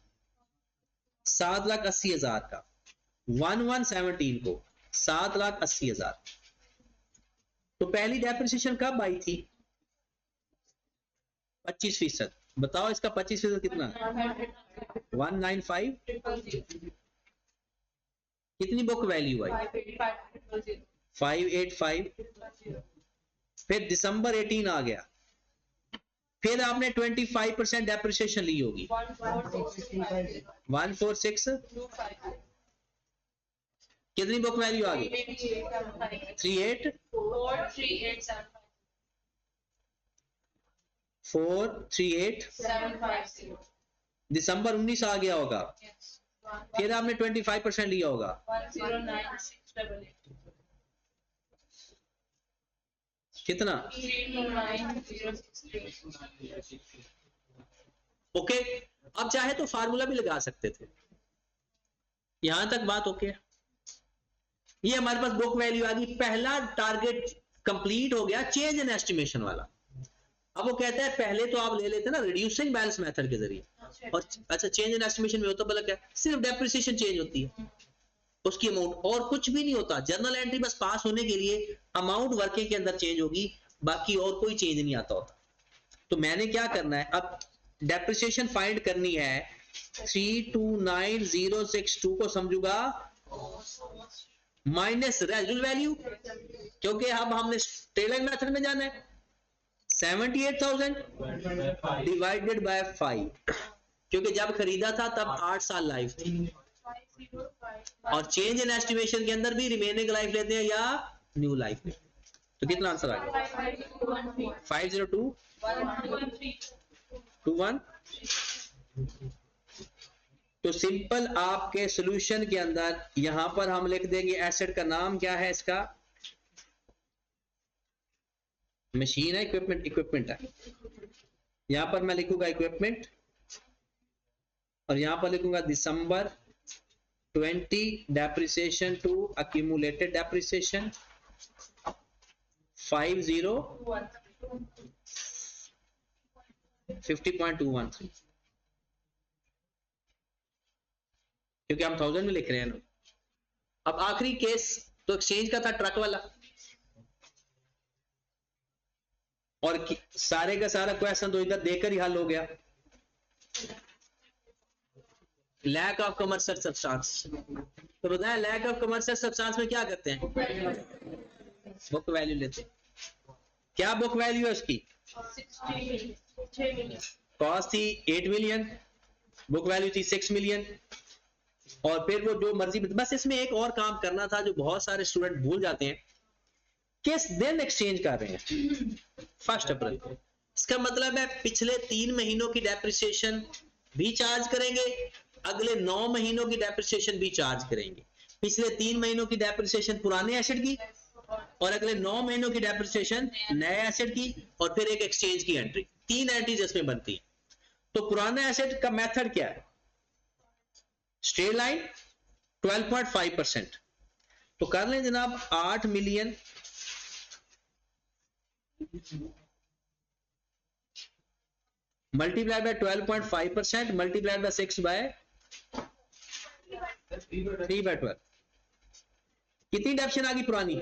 7,80,000 का, 1117 को 7,80,000। तो पहली डेप्रिसिएशन कब आई थी? 25%। बताओ इसका 25% कितना? 195। कितनी बुक वैल्यू आई? 585। फिर दिसंबर 18 आ गया, फिर आपने 25% डेप्रिसिएशन ली होगी, 146। कितनी बुक वैल्यू आ गई? 438। दिसंबर 19 आ गया होगा, फिर आपने 25% लिया होगा, 109688। कितना? 329,063। ओके, अब चाहे तो फार्मूला भी लगा सकते थे, यहां तक बात ओके। ये हमारे पास बुक वैल्यू आ गई, पहला टारगेट कंप्लीट हो गया, चेंज इन एस्टिमेशन वाला। अब वो कहता है पहले तो आप ले लेते ना रिड्यूसिंग बैलेंस मेथड के जरिए, और अच्छा चेंज इन एस्टिमेशन में होता भला क्या? सिर्फ डेप्रिसिएशन चेंज होती है, उसकी अमाउंट, और कुछ भी नहीं होता। जर्नल एंट्री बस पास होने के लिए अमाउंट वर्किंग के अंदर चेंज होगी, बाकी और कोई चेंज नहीं आता होता। तो मैंने क्या करना है, अब डेप्रिसिएशन फाइंड करनी है, 329062 को समझूंगा माइनस रेजिडुअल वैल्यू, क्योंकि अब हमने स्ट्रेट लाइन मेथड में जाना है। 78,000 डिवाइडेड बाय 5, क्योंकि जब खरीदा था तब 8 साल लाइफ थी, और चेंज इन एस्टिमेशन के अंदर भी रिमेनिंग लाइफ लेते हैं या न्यू लाइफ लेते हैं। तो कितना आंसर आ गया? 50221। तो सिंपल आपके सॉल्यूशन के अंदर यहां पर हम लिख देंगे एसेट का नाम क्या है, इसका मशीन है, इक्विपमेंट है। यहां पर मैं लिखूंगा इक्विपमेंट और यहां पर लिखूंगा दिसंबर 20 डेप्रिसिएशन टू अक्यूमुलेटेड डेप्रिसिएशन 50.213 क्योंकि हम 1000 में लिख रहे हैं ना। अब आखिरी केस तो एक्सचेंज का था, ट्रक वाला, और सारे का सारा क्वेश्चन तो इधर देकर ही हल हो गया। लैक ऑफ कमर्शियल सब्सटेंस, तो बताया लैक ऑफ कमर्शियल सब्सटेंस में क्या करते हैं? बुक वैल्यू लेते हैं। क्या बुक वैल्यू है उसकी? कॉस्ट थी 8 मिलियन, बुक वैल्यू थी 6 मिलियन, और फिर वो जो मर्जी। बस इसमें एक और काम करना था जो बहुत सारे स्टूडेंट भूल जाते हैं, किस दिन एक्सचेंज कर रहे हैं? 1 अप्रैल। इसका मतलब है पिछले 3 महीनों की डेप्रिसिएशन भी चार्ज करेंगे, अगले 9 महीनों की डेप्रिसिएशन भी चार्ज करेंगे। पिछले 3 महीनों की डेप्रिसिएशन पुराने एसेट की और अगले 9 महीनों की डेप्रिसिएशन नए एसेट की, और फिर एक एक्सचेंज की एंट्री। 3 एंट्रीज इसमें बनती है। तो पुराने एसेट का मेथड क्या है? Straight line 12.5%। तो कर लें जनाब 8 million multiply by 12.5% multiply by 6 by 3/12। कितनी डेप्शन आ गई पुरानी?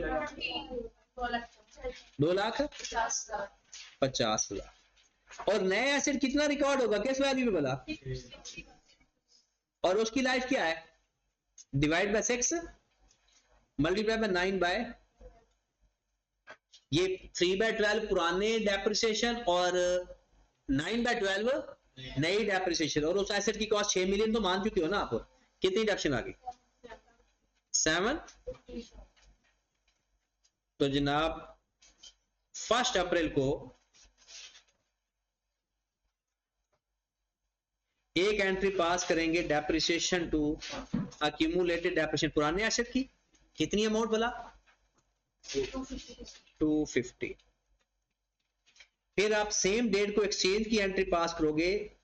2,50,000। और नए एसेट कितना रिकॉर्ड होगा, किस वैल्यू में बोला? और उसकी लाइफ क्या है? Divide by 6 multiply by 9 by, ये 3/12 पुराने डेप्रिसिएशन और 9/12 नई डेप्रिसिएशन। और उस एसेट की कॉस्ट 6 मिलियन तो मान चुके हो ना आप। कितनी डेप्शन आ गई? 7। तो जनाब 1 अप्रैल को एक एंट्री पास करेंगे डेप्रिसिएशन टू अक्यूमुलेटेड डेप्रिसिएशन पुराने एसेट की। कितनी अमाउंट बोला? 250। फिर आप सेम डेट को एक्सचेंज की एंट्री पास करोगे।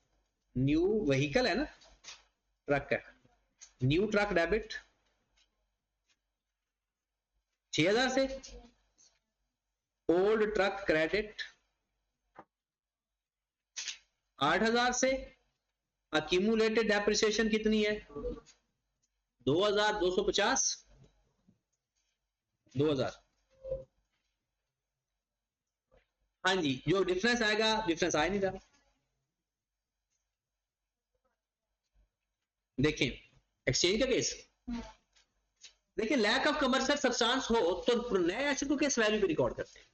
न्यू व्हीकल है ना, ट्रक है, न्यू ट्रक डेबिट 6000 से, ओल्ड ट्रक क्रेडिट 8000 से, अक्यूमुलेटेड डेप्रिसिएशन कितनी है? 2250, 2000। हाँ जी, जो डिफरेंस आएगा, डिफरेंस आ नहीं रहा। देखिए एक्सचेंज का केस, देखिए लैक ऑफ कमर्शियल सब्सटेंस हो तो नए एसेट को किस वैल्यू पे रिकॉर्ड करते हैं?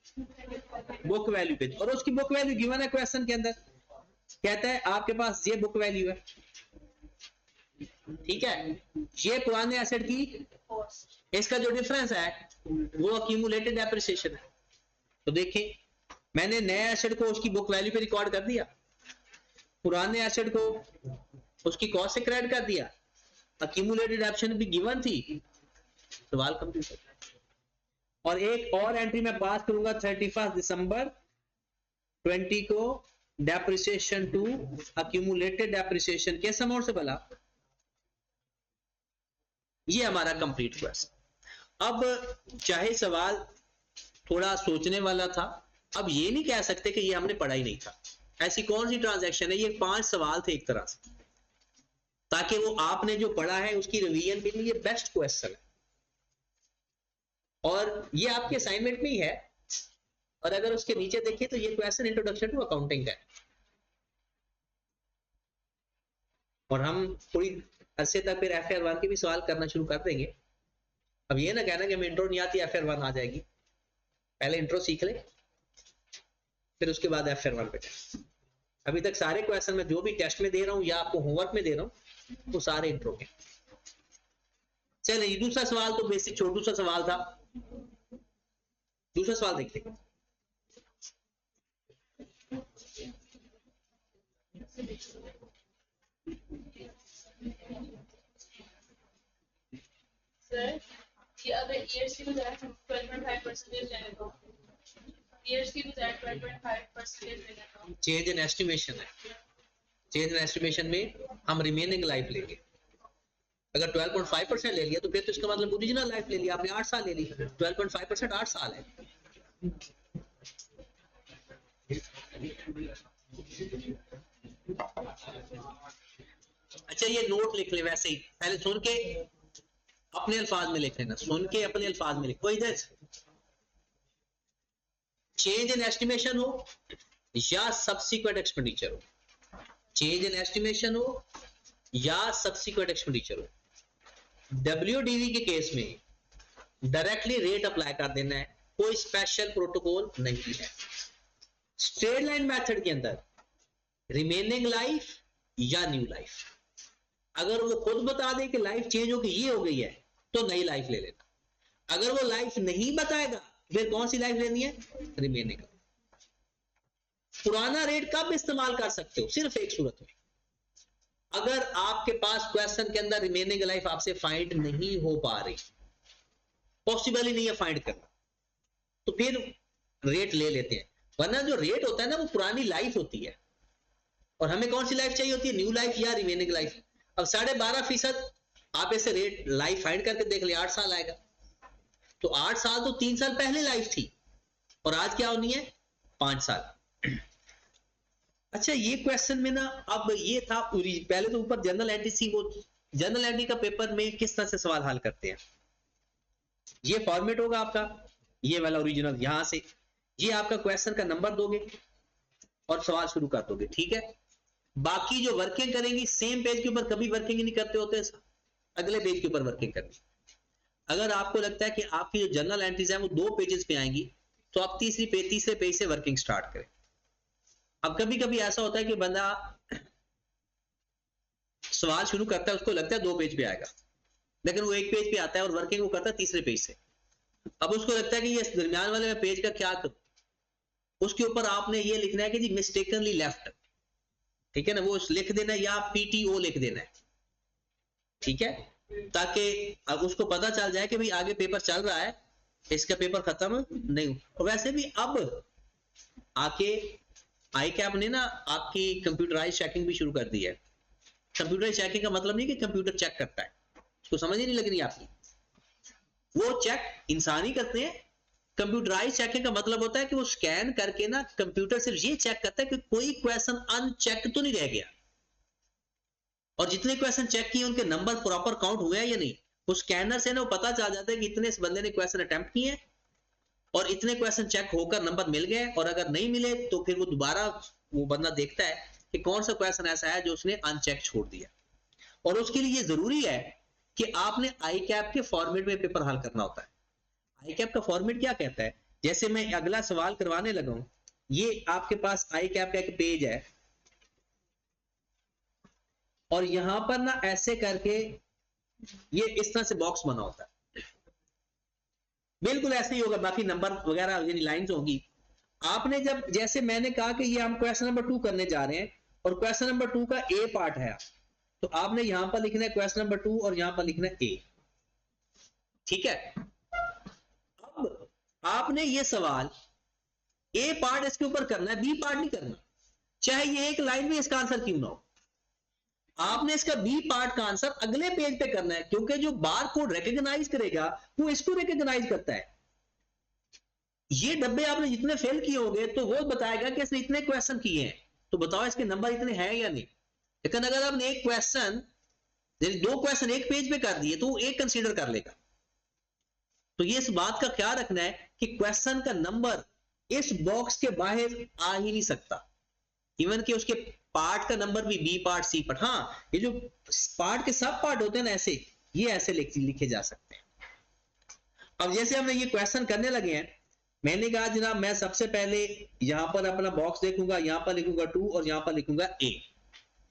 बुक वैल्यू पे। और उसकी बुक वैल्यू गिवन है क्वेश्चन के अंदर, कहता है आपके पास ये बुक वैल्यू है, ठीक है, ये पुराने एसेट की, इसका जो डिफरेंस है वो अक्यूमुलेटेड डेप्रिसिएशन है। तो देखिए मैंने नए एसेट को उसकी बुक वैल्यू पे रिकॉर्ड कर दिया, पुराने एसेट को उसकी कॉस्ट से क्रेडिट कर दिया, अक्यूमुलेटेड डेप्रिसिएशन भी गिवन थी, सवाल कंप्लीट। और एक और एंट्री मैं पास करूंगा 31 दिसंबर 20 को डेप्रिसिएशन टू अक्यूमुलेटेड डेप्रिसिएशन किस अमाउंट से भला? ये हमारा कंप्लीट क्वेश्चन। अब चाहे सवाल थोड़ा सोचने वाला था, अब ये नहीं कह सकते कि ये हमने पढ़ा ही नहीं था। ऐसी कौन सी ट्रांजैक्शन है? ये 5 सवाल थे एक तरह से, ताकि वो आपने जो पढ़ा है उसकी रिवीजन के लिए बेस्ट क्वेश्चन है। और ये आपके असाइनमेंट में ही है, और अगर उसके नीचे देखिए तो ये क्वेश्चन इंट्रोडक्शन टू अकाउंटिंग का है। और हम थोड़ी अरसे तक फिर FR1 के भी सवाल करना शुरू कर देंगे। अब ये ना कहना कि हमें इंट्रो नहीं आती, FR1 आ जाएगी। पहले इंट्रो सीख ले, फिर उसके बाद FR1 पे। अभी तक सारे क्वेश्चन मैं जो भी टेस्ट में दे रहा हूँ या आपको होमवर्क में दे रहा हूँ वो सारे इंट्रो के। चलिए ये दूसरा सवाल तो बेसिक छोटू सा सवाल था, दूसरा सवाल देखते हैं। Sir, the other ERC was at 12.5% ERC was at 12.5%. Change in estimation है, चेंज इन एस्टिमेशन में हम रिमेनिंग लाइफ लेंगे। अगर 12.5% ले लिया तो फिर तो इसका मतलब ओरिजिनल लाइफ ले लिया आपने, 8 साल ले ली। 12.5% 8 साल है। अच्छा ये नोट लिख ले, वैसे ही पहले सुन के अपने अल्फाज में लिख लेना, सुन के अपने अल्फाज में लिखो। इधर चेंज इन एस्टिमेशन हो या सब्सिक्वेंट एक्सपेंडिचर हो, चेंज इन एस्टिमेशन हो या सब्सिक्वेंट एक्सपेंडिचर हो, WDV के केस में डायरेक्टली रेट अप्लाई कर देना है, कोई स्पेशल प्रोटोकॉल नहीं है। स्ट्रेट लाइन मेथड के अंदर रिमेनिंग लाइफ या न्यू लाइफ, अगर वो खुद बता दे कि लाइफ चेंज होगी ये हो गई है तो नई लाइफ ले लेना, अगर वो लाइफ नहीं बताएगा फिर कौन सी लाइफ लेनी है, रिमेनिंग। पुराना रेट कब इस्तेमाल कर सकते हो, सिर्फ एक सूरत में, अगर आपके पास क्वेश्चन के अंदर रिमेनिंग लाइफ आपसे फाइंड नहीं हो पा रही, पॉसिबल ही नहीं है फाइंड करना, तो फिर रेट ले लेते हैं। वरना जो रेट होता है ना वो पुरानी लाइफ होती है, और हमें कौन सी लाइफ चाहिए होती है, न्यू लाइफ या रिमेनिंग लाइफ। अब 12.5% आप ऐसे रेट लाइफ फाइंड करके देख लिया, 8 साल आएगा, तो 8 साल तो 3 साल पहले लाइफ थी, और आज क्या होनी है, 5 साल। अच्छा ये क्वेश्चन में ना अब ये था, पहले तो ऊपर जनरल एंट्री थी, वो जनरल एंट्री का पेपर में किस तरह से सवाल हल करते हैं, ये फॉर्मेट होगा आपका, ये वाला ओरिजिनल, यहां से ये आपका क्वेश्चन का नंबर दोगे और सवाल शुरू कर दोगे, ठीक है। बाकी जो वर्किंग करेंगी सेम पेज के ऊपर कभी वर्किंग नहीं करते होते, अगले पेज के ऊपर वर्किंग करनी। अगर आपको लगता है कि आपकी जो जनरल एंट्रीज है वो 2 पेजेस पे आएंगी तो आप तीसरे पेज से वर्किंग स्टार्ट करें। अब कभी कभी ऐसा होता है कि बंदा सवाल शुरू करता है, उसको लगता है 2 पेज पे आएगा, लेकिन वो 1 पेज पे आता है और वर्किंग वो करता है तीसरे पेज से। अब उसको लगता है कि ये दरमियान वाले पेज का क्या करूं, उसके ऊपर आपने ये लिखना है कि जी मिस्टेकनली लेफ्ट, ठीक है ना, वो लिख देना है, या PTO लिख देना है, ठीक है, ताकि अब उसको पता चल जाए कि भाई आगे पेपर चल रहा है, इसका पेपर खत्म नहीं। और वैसे भी अब आके ICAP ने ना आपकी कंप्यूटराइज चेकिंग भी शुरू कर दी है। कंप्यूटराइज चेकिंग का मतलब नहीं कि कंप्यूटर चेक करता है, उसको समझ ही नहीं लग रही आपकी, वो चेक इंसान ही करते हैं। कंप्यूटराइज चेकिंग का मतलब होता है कि वो स्कैन करके ना कंप्यूटर सिर्फ ये चेक करता है कि कोई क्वेश्चन अनचेक तो नहीं रह गया, और जितने क्वेश्चन चेक किए उनके नंबर प्रॉपर काउंट हुए हैं या नहीं। वो स्कैनर से ना वो पता चल जाता है कि इतने इस बंदे ने क्वेश्चन अटेम्प्ट किए और इतने क्वेश्चन चेक होकर नंबर मिल गए, और अगर नहीं मिले तो फिर वो दोबारा वो बंदा देखता है कि कौन सा क्वेश्चन ऐसा है जो उसने अनचेक छोड़ दिया। और उसके लिए ये जरूरी है कि आपने ICAP के फॉर्मेट में पेपर हल करना होता है। ICAP का फॉर्मेट क्या कहता है, जैसे मैं अगला सवाल करवाने लगा हूं, ये आपके पास ICAP का एक पेज है, और यहां पर ना ऐसे करके ये इस तरह से बॉक्स बना होता है, बिल्कुल ऐसे ही होगा, बाकी नंबर वगैरह यानी लाइंस होंगी। आपने जब, जैसे मैंने कहा कि ये हम क्वेश्चन नंबर 2 करने जा रहे हैं, और क्वेश्चन नंबर 2 का A पार्ट है, तो आपने यहां पर लिखना है क्वेश्चन नंबर 2 और यहां पर लिखना है A, ठीक है। अब आपने ये सवाल A पार्ट इसके ऊपर करना है, B पार्ट नहीं करना, चाहे ये एक लाइन में इसका आंसर क्यों ना हो। आपने इसका B पार्ट का आंसर अगले पेज पे करना है, क्योंकि जो बार कोड रिकॉग्नाइज करेगा वो इसको रिकॉग्नाइज करता है। ये डब्बे आपने जितने फेल किए होंगे तो वो बताएगा कि इसने इतने क्वेश्चन किए हैं, तो बताओ इसके नंबर इतने हैं या नहीं। लेकिन अगर आपने एक क्वेश्चन, 2 क्वेश्चन एक पेज पे कर दिए तो वो एक कंसीडर कर लेगा। तो ये इस बात का ख्याल रखना है कि क्वेश्चन का नंबर इस बॉक्स के बाहर आ ही नहीं सकता, इवन कि उसके पार्ट का नंबर भी B पार्ट C पार्ट, हाँ ये जो पार्ट के सब पार्ट होते हैं ना ऐसे, ये ऐसे लिखे जा सकते हैं। अब जैसे हमने ये क्वेश्चन करने लगे हैं, मैंने कहा जनाब मैं सबसे पहले यहां पर अपना बॉक्स देखूंगा, यहां पर लिखूंगा 2 और यहां पर लिखूंगा A।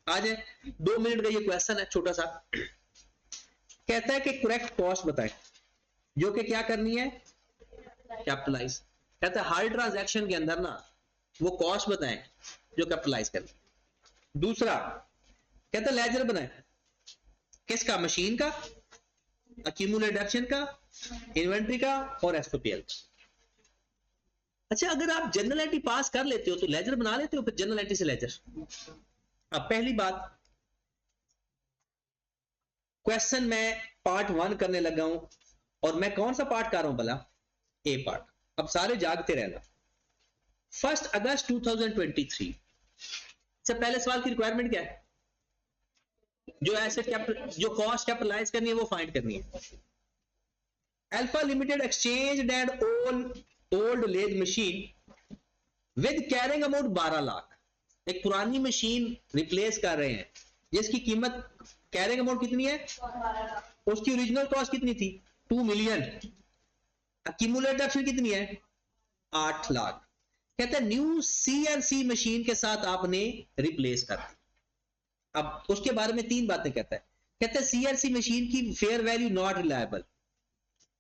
आ जाए, 2 मिनट का ये क्वेश्चन है छोटा सा। कहता है कि करेक्ट कॉस्ट बताएं, जो कि क्या करनी है, कैपिटलाइज। कहता है हर ट्रांजैक्शन के अंदर ना वो कॉस्ट बताएं जो कैपिटलाइज करनी है। दूसरा कहता है लेजर बनाएं, किसका, मशीन का, अक्यूमुलेटेड एक्शन का, इन्वेंट्री का और एसओपीएल। अच्छा, अगर आप जनरल एंट्री पास कर लेते हो तो लेजर बना लेते हो, फिर जनरल एंट्री से लेजर। अब पहली बात, क्वेश्चन में पार्ट 1 करने लगा हूं, और मैं कौन सा पार्ट कर रहा हूं भला, ए पार्ट। अब सारे जागते रहना। 1 अगस्त 2023 से पहले सवाल की रिक्वायरमेंट क्या है, जो एसेट कैपिटल, जो कॉस्ट कैपिटलाइज करनी है वो फाइंड करनी है। Alpha limited exchange and old lathe machine with carrying amount 12 lakh. एक पुरानी मशीन रिप्लेस कर रहे हैं जिसकी कीमत कैरिंग अमाउंट कितनी है, उसकी ओरिजिनल कॉस्ट कितनी थी, 2 मिलियन। अक्यूमुलेटेड एक्शन कितनी है, 8 लाख। कहता है न्यू सीएनसी मशीन के साथ आपने रिप्लेस कर दी। अब उसके बारे में 3 बातें कहता है। कहता है सीएनसी मशीन की फेयर वैल्यू नॉट रिलायबल,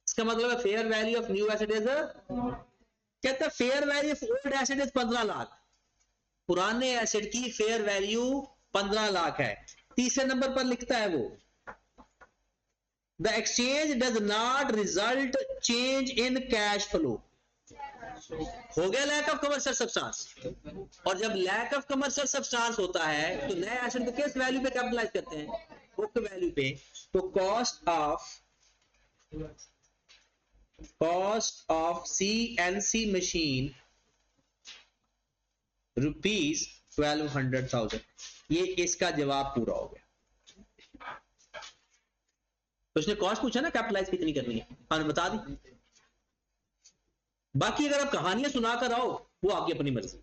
इसका मतलब है fair value of new asset is, कहता है fair value of old asset is 15 lakh. पुराने एसेट की फेयर वैल्यू 15 लाख है। तीसरे नंबर पर लिखता है वो, the exchange does not result change in cash flow. हो गया लैक ऑफ कमर्शियल सब्सटेंस। और जब लैक ऑफ कमर्शियल सब्सटेंस होता है तो नए एसेट को किस वैल्यू पे कैपिटलाइज करते हैं, बुक वैल्यू पे। तो कॉस्ट ऑफ सीएनसी मशीन ₹1200,000। ये इसका जवाब पूरा हो गया। तो उसने कॉस्ट पूछा ना कैपिटलाइज कितनी करनी है, हमने बता दी। बाकी अगर आप कहानियां सुनाकर आओ वो आपकी अपनी मर्जी।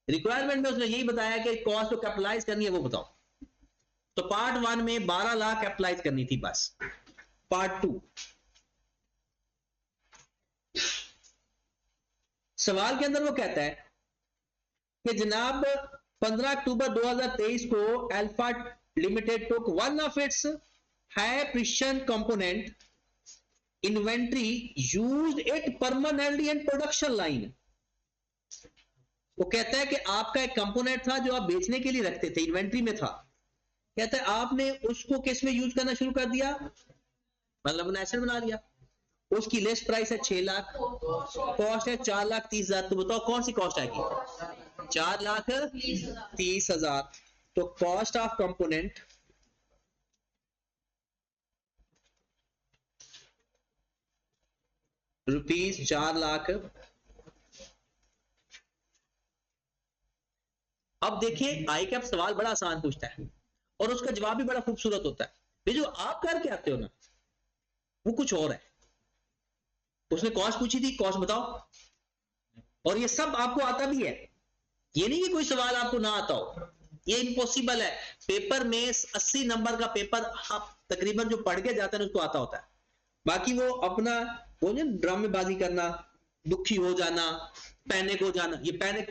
रिक्वायरमेंट में उसने यही बताया कि कॉस्ट को कैपिटलाइज करनी है वो बताओ। तो पार्ट 1 में 12 लाख कैपिटलाइज करनी थी बस। पार्ट 2 सवाल के अंदर वो कहता है कि जनाब 15 अक्टूबर 2023 को alpha limited took one of its high precision component inventory used it permanently in production line. वो कहता है कि आपका एक कंपोनेंट था जो आप बेचने के लिए रखते थे, इन्वेंट्री में था। कहता है आपने उसको किस में यूज करना शुरू कर दिया, मतलब एसेट बना लिया। उसकी लिस्ट प्राइस है 6 लाख, कॉस्ट है 4,30,000। तो बताओ कौन सी कॉस्ट आएगी, 4,30,000। तो कॉस्ट ऑफ कंपोनेंट ₹4 लाख। अब देखिए आईकैप सवाल बड़ा आसान पूछता है और उसका जवाब भी बड़ा खूबसूरत होता है। ये जो आप करके आते हो ना वो कुछ और है। उसने कॉस्ट पूछी थी, कॉस्ट बताओ, और ये सब आपको आता भी है। ये नहीं कि कोई सवाल आपको ना आता हो, ये इम्पॉसिबल है। पेपर में 80 नंबर का पेपर आप तकरीबन जो पढ़ के जाते हैं उसको आता होता है। बाकी वो अपना वो ड्रामेबाजी करना, दुखी हो जाना, पैनिक हो जाना। ये पैनिक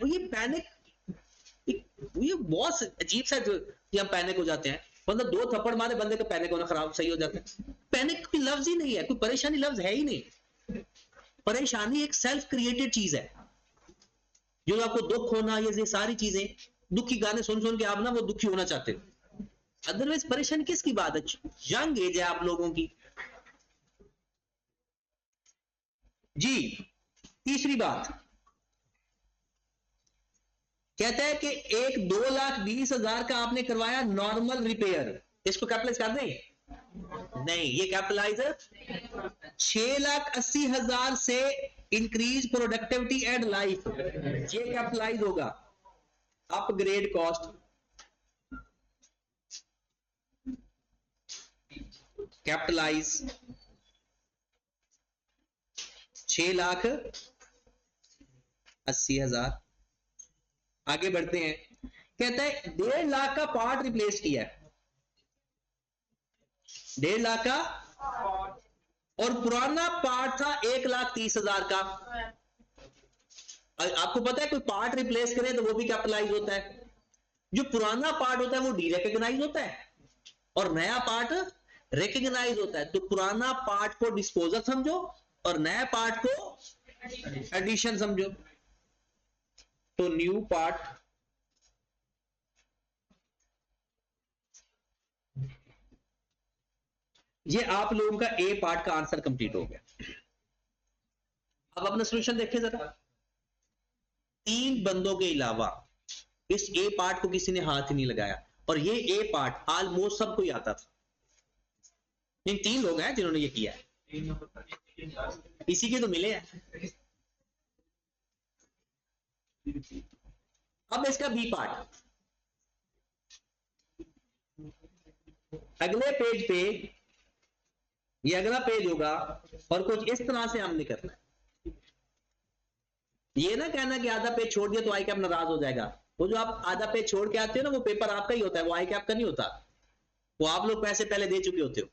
ये बहुत अजीब सा जो हम पैनिक हो जाते हैं। मतलब 2 थप्पड़ मारे बंदे का पैनिक होना खराब सही हो जाता है। पैनिक कोई लफ्ज ही नहीं है, कोई परेशानी लफ्ज है ही नहीं। परेशानी एक सेल्फ क्रिएटेड चीज है। जो आपको दुख होना, ये सारी चीजें, दुखी गाने सुन सुन के आप ना वो दुखी होना चाहते हो। अदरवाइज परेशानी किसकी बात है, यंग एज है आप लोगों की जी। तीसरी बात कहता है कि एक 2,20,000 का आपने करवाया नॉर्मल रिपेयर, इसको कैपिटलाइज कर दें, नहीं ये कैपिटलाइजर 6,80,000 से इंक्रीज प्रोडक्टिविटी एंड लाइफ, ये कैपिटलाइज होगा। Upgrade cost capitalise 6,80,000। आगे बढ़ते हैं। कहता है 1.5 लाख का पार्ट रिप्लेस किया है, 1.5 लाख का, और पुराना पार्ट था 1,30,000 का। आपको पता है कोई पार्ट रिप्लेस करें तो वो भी कैपिटलाइज होता है। जो पुराना पार्ट होता है वो डीरेकग्नाइज होता है और नया पार्ट रिकग्नाइज होता है, तो पुराना पार्ट को डिस्पोजल समझो और नए पार्ट को एडिशन समझो। तो न्यू पार्ट ये आप लोगों का ए पार्ट का आंसर कंप्लीट हो गया। अब अपना सोल्यूशन देखें जरा। 3 बंदों के अलावा इस ए पार्ट को किसी ने हाथ ही नहीं लगाया, और ये ए पार्ट ऑलमोस्ट सबको ही आता था। इन 3 लोग हैं जिन्होंने ये किया है, इसी के तो मिले हैं। अब इसका बी पार्ट, अगले पेज पे ये अगला पेज होगा और कुछ इस तरह से हमने करना है। ये ना कहना कि आधा पेज छोड़ दिया तो आई कैप नाराज हो जाएगा। वो जो आप आधा पेज छोड़ के आते हो ना, वो पेपर आपका ही होता है, वो आई कैप का नहीं होता। वो आप लोग पैसे पहले दे चुके होते हो।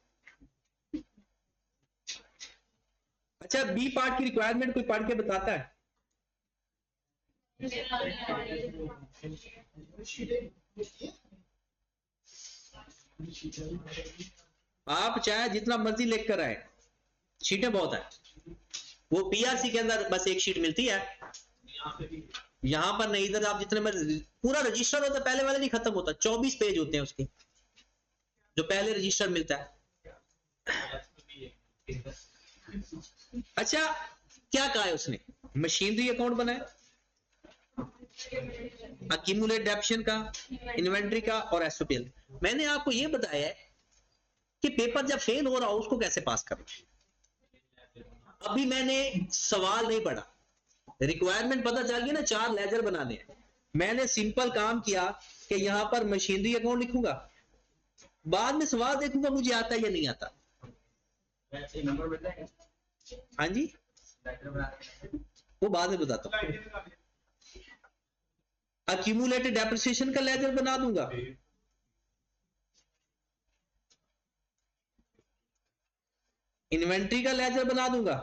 अच्छा, बी पार्ट की रिक्वायरमेंट कोई पढ़ के बताता है? आप चाहे जितना मर्जी लिख कर आए, शीटें बहुत है। वो पीआरसी के अंदर बस एक शीट मिलती है, यहां पर नहीं। इधर आप जितने मर्जी, पूरा रजिस्टर होता है, पहले वाले नहीं खत्म होता। 24 पेज होते हैं उसके, जो पहले रजिस्टर मिलता है। अच्छा, क्या कहा है उसने? मशीनरी अकाउंट बनाए, अक्यूमुलेट डेप्शन का, इन्वेंट्री का और एसओपीएल। मैंने आपको यह बताया है कि पेपर जब फेल हो रहा हो उसको कैसे पास करना। अभी मैंने सवाल नहीं पढ़ा, रिक्वायरमेंट पता चल गई ना, 4 लेजर बनाने हैं। मैंने सिंपल काम किया कि यहां पर मशीनरी अकाउंट लिखूंगा, बाद में सवाल देखूंगा मुझे आता है या नहीं आता। हाँ जी, वो बाद में बताता हूं। अक्यूमुलेटेड डेप्रिसिएशन का लेजर बना दूंगा, इन्वेंट्री का लेजर बना दूंगा,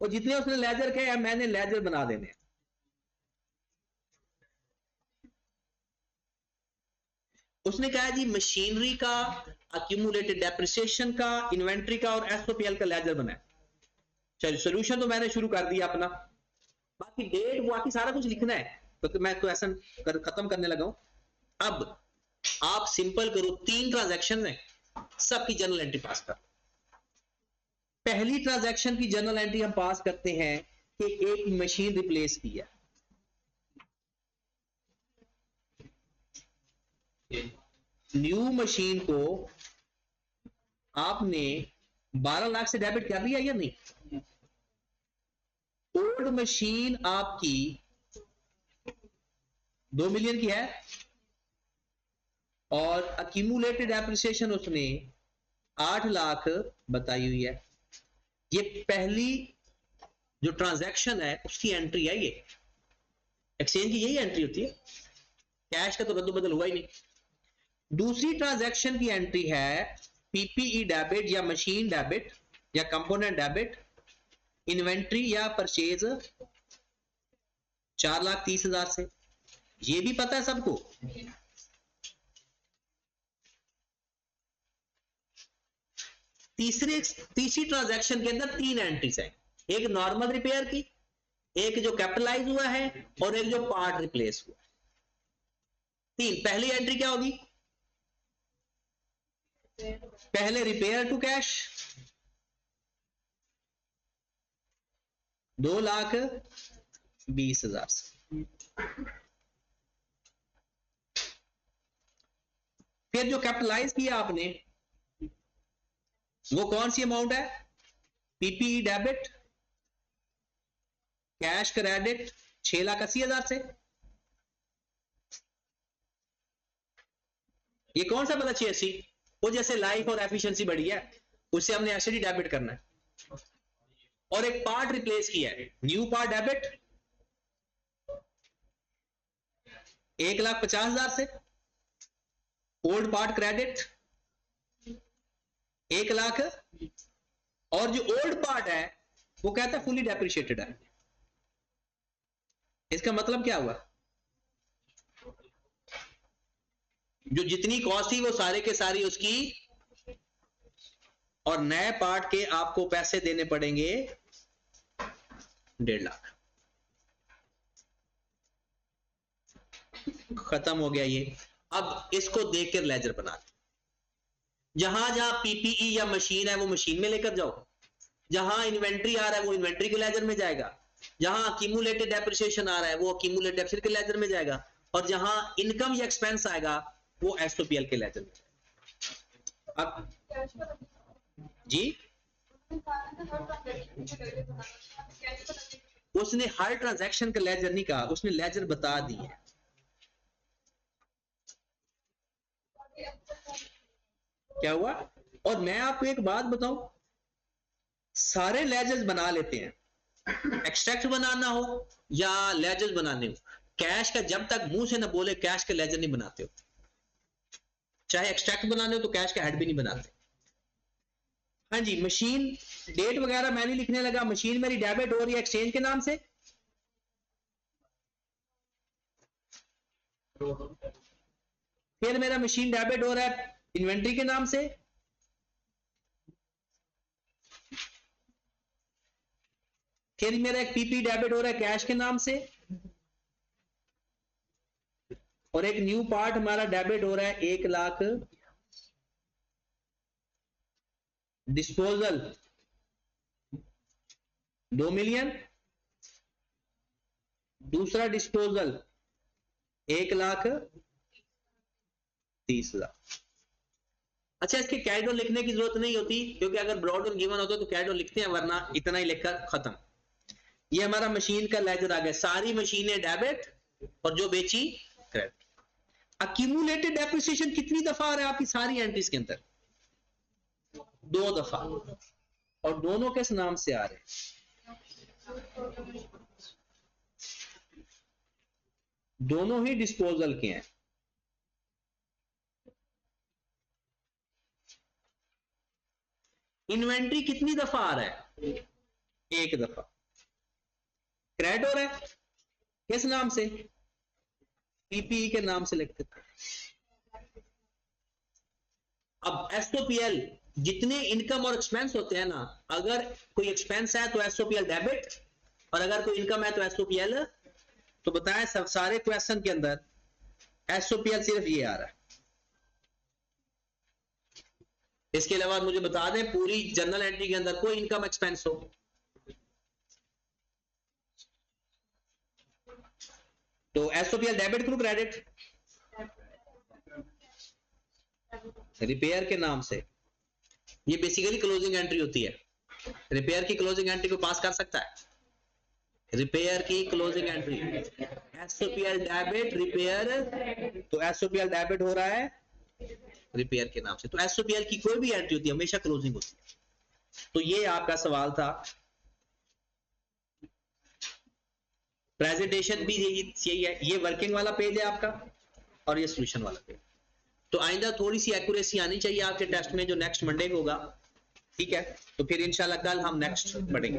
और जितने उसने लेजर कहे मैंने लेजर बना देने। उसने कहा जी मशीनरी का, अक्यूमुलेटेड डेप्रिसिएशन का, इन्वेंट्री का और एसओपीएल का लेजर बनाए। चलिए, सॉल्यूशन तो मैंने शुरू कर दिया अपना, बाकी डेट बाकी सारा कुछ लिखना है, तो मैं क्वेश्चन खत्म करने लगा हूं। अब आप सिंपल करो, 3 ट्रांजैक्शन है, सबकी जर्नल एंट्री पास कर। पहली ट्रांजैक्शन की जर्नल एंट्री हम पास करते हैं कि एक मशीन रिप्लेस किया। न्यू मशीन को आपने 12 लाख से डेबिट कर दिया या नहीं? ओल्ड मशीन आपकी 2 मिलियन की है और अक्यूमुलेटेड एप्रिसिएशन उसने 8 लाख बताई हुई है। ये पहली जो ट्रांजैक्शन है उसकी एंट्री है। ये एक्सचेंज की यही एंट्री होती है, कैश का तो रद्द बदल हुआ ही नहीं। दूसरी ट्रांजैक्शन की एंट्री है पीपीई डेबिट या मशीन डेबिट या कंपोनेंट डेबिट, इन्वेंट्री या परचेज 4,30,000 से। ये भी पता है सबको। तीसरी ट्रांजैक्शन के अंदर 3 एंट्रीज हैं, एक नॉर्मल रिपेयर की, एक जो कैपिटलाइज हुआ है और एक जो पार्ट रिप्लेस हुआ। 3। पहली एंट्री क्या होगी? पहले रिपेयर टू कैश 2,20,000 से। फिर जो कैपिटलाइज किया आपने वो कौन सी अमाउंट है? पीपीई डेबिट, कैश क्रेडिट 6,80,000 से। ये कौन सा बना 86? वो जैसे लाइफ और एफिशिएंसी बढ़ी है उससे हमने एसिडी डेबिट करना है। और एक पार्ट रिप्लेस किया है, न्यू पार्ट डेबिट 1,50,000 से, ओल्ड पार्ट क्रेडिट 1 लाख, और जो ओल्ड पार्ट है वो कहता है फुली डेप्रिशिएटेड है। इसका मतलब क्या हुआ? जो जितनी कॉस्ट थी वो सारे के सारी उसकी और नए पार्ट के आपको पैसे देने पड़ेंगे 1.5 लाख। खत्म हो गया ये। अब इसको देखकर लेजर बना दे। जहां जहां पीपीई या मशीन है वो मशीन में लेकर जाओ, जहां इन्वेंट्री आ रहा है वो इन्वेंट्री के लेजर में जाएगा, जहां अक्यूमुलेटेड डेप्रिसिएशन आ रहा है वो अक्यूमुलेटेड डेप्रिसिएशन के लेजर में जाएगा, और जहां इनकम या एक्सपेंस आएगा वो एसओपीएल के लेजर में जाएगा। अब जी उसने हर ट्रांजैक्शन का लेजर नहीं कहा, उसने लेजर बता दी है। क्या हुआ? और मैं आपको एक बात बताऊं, सारे लेजर्स बना लेते हैं, एक्सट्रैक्ट बनाना हो या लेजर्स बनाने हो, कैश का जब तक मुंह से ना बोले कैश के लेजर नहीं बनाते हो। चाहे एक्सट्रैक्ट बनाने हो तो कैश का हेड भी नहीं बनाते। हाँ जी, मशीन डेट वगैरह मैं नहीं लिखने लगा, मशीन मेरी डेबिट हो रही है एक्सचेंज के नाम से, फिर मेरा मशीन डेबिट हो रहा है इन्वेंट्री के नाम से, फिर मेरा एक पीपी डेबिट हो रहा है कैश के नाम से, और एक न्यू पार्ट हमारा डेबिट हो रहा है 1 लाख डिस्पोजल 2 मिलियन, दूसरा डिस्पोजल 1,30,000। अच्छा, इसके कैश डाउन लिखने की जरूरत नहीं होती, क्योंकि अगर ब्रॉड डाउन गिवन होता तो कैश डाउन लिखते हैं, वरना इतना ही लिखकर खत्म। ये हमारा मशीन का लेजर आ गया, सारी मशीनें डेबिट और जो बेची क्रेडिट। अक्यूमुलेटेड डेप्रिसिएशन कितनी दफा आ रहा है आपकी सारी एंट्रीज के अंदर? 2 दफा, और दोनों किस नाम से आ रहे हैं? दोनों ही डिस्पोजल के हैं। इन्वेंट्री कितनी दफा आ रहा है? 1 दफा। क्रेडिट हो रहा है किस नाम से? पीपीई के नाम से लिखते थे। अब एसओपीएल जितने इनकम और एक्सपेंस होते हैं ना, अगर कोई एक्सपेंस है तो एसओपीएल डेबिट, और अगर कोई इनकम है तो एसओपीएल। तो बताएं सब सारे क्वेश्चन के अंदर एसओपीएल सिर्फ ये आ रहा है। इसके अलावा मुझे बता दें पूरी जर्नल एंट्री के अंदर कोई इनकम एक्सपेंस हो, तो एसओपीएल डेबिट करो क्रेडिट? रिपेयर के नाम से, ये बेसिकली क्लोजिंग एंट्री होती है। रिपेयर की क्लोजिंग एंट्री को पास कर सकता है? रिपेयर की क्लोजिंग एंट्री एसओपीएल डेबिट रिपेयर, तो एसओपीएल डेबिट हो रहा है रिपेयर के नाम से। तो एसओपीएल की कोई भी एंट्री होती है हमेशा क्लोजिंग होती है। तो ये आपका सवाल था। प्रेजेंटेशन भी यही है, ये वर्किंग वाला पेज है आपका और ये सॉल्यूशन वाला पेज। तो आइंदा थोड़ी सी एक्यूरेसी आनी चाहिए आपके टेस्ट में, जो नेक्स्ट मंडे होगा। ठीक है, तो फिर इंशाल्लाह कल हम नेक्स्ट पढ़ेंगे।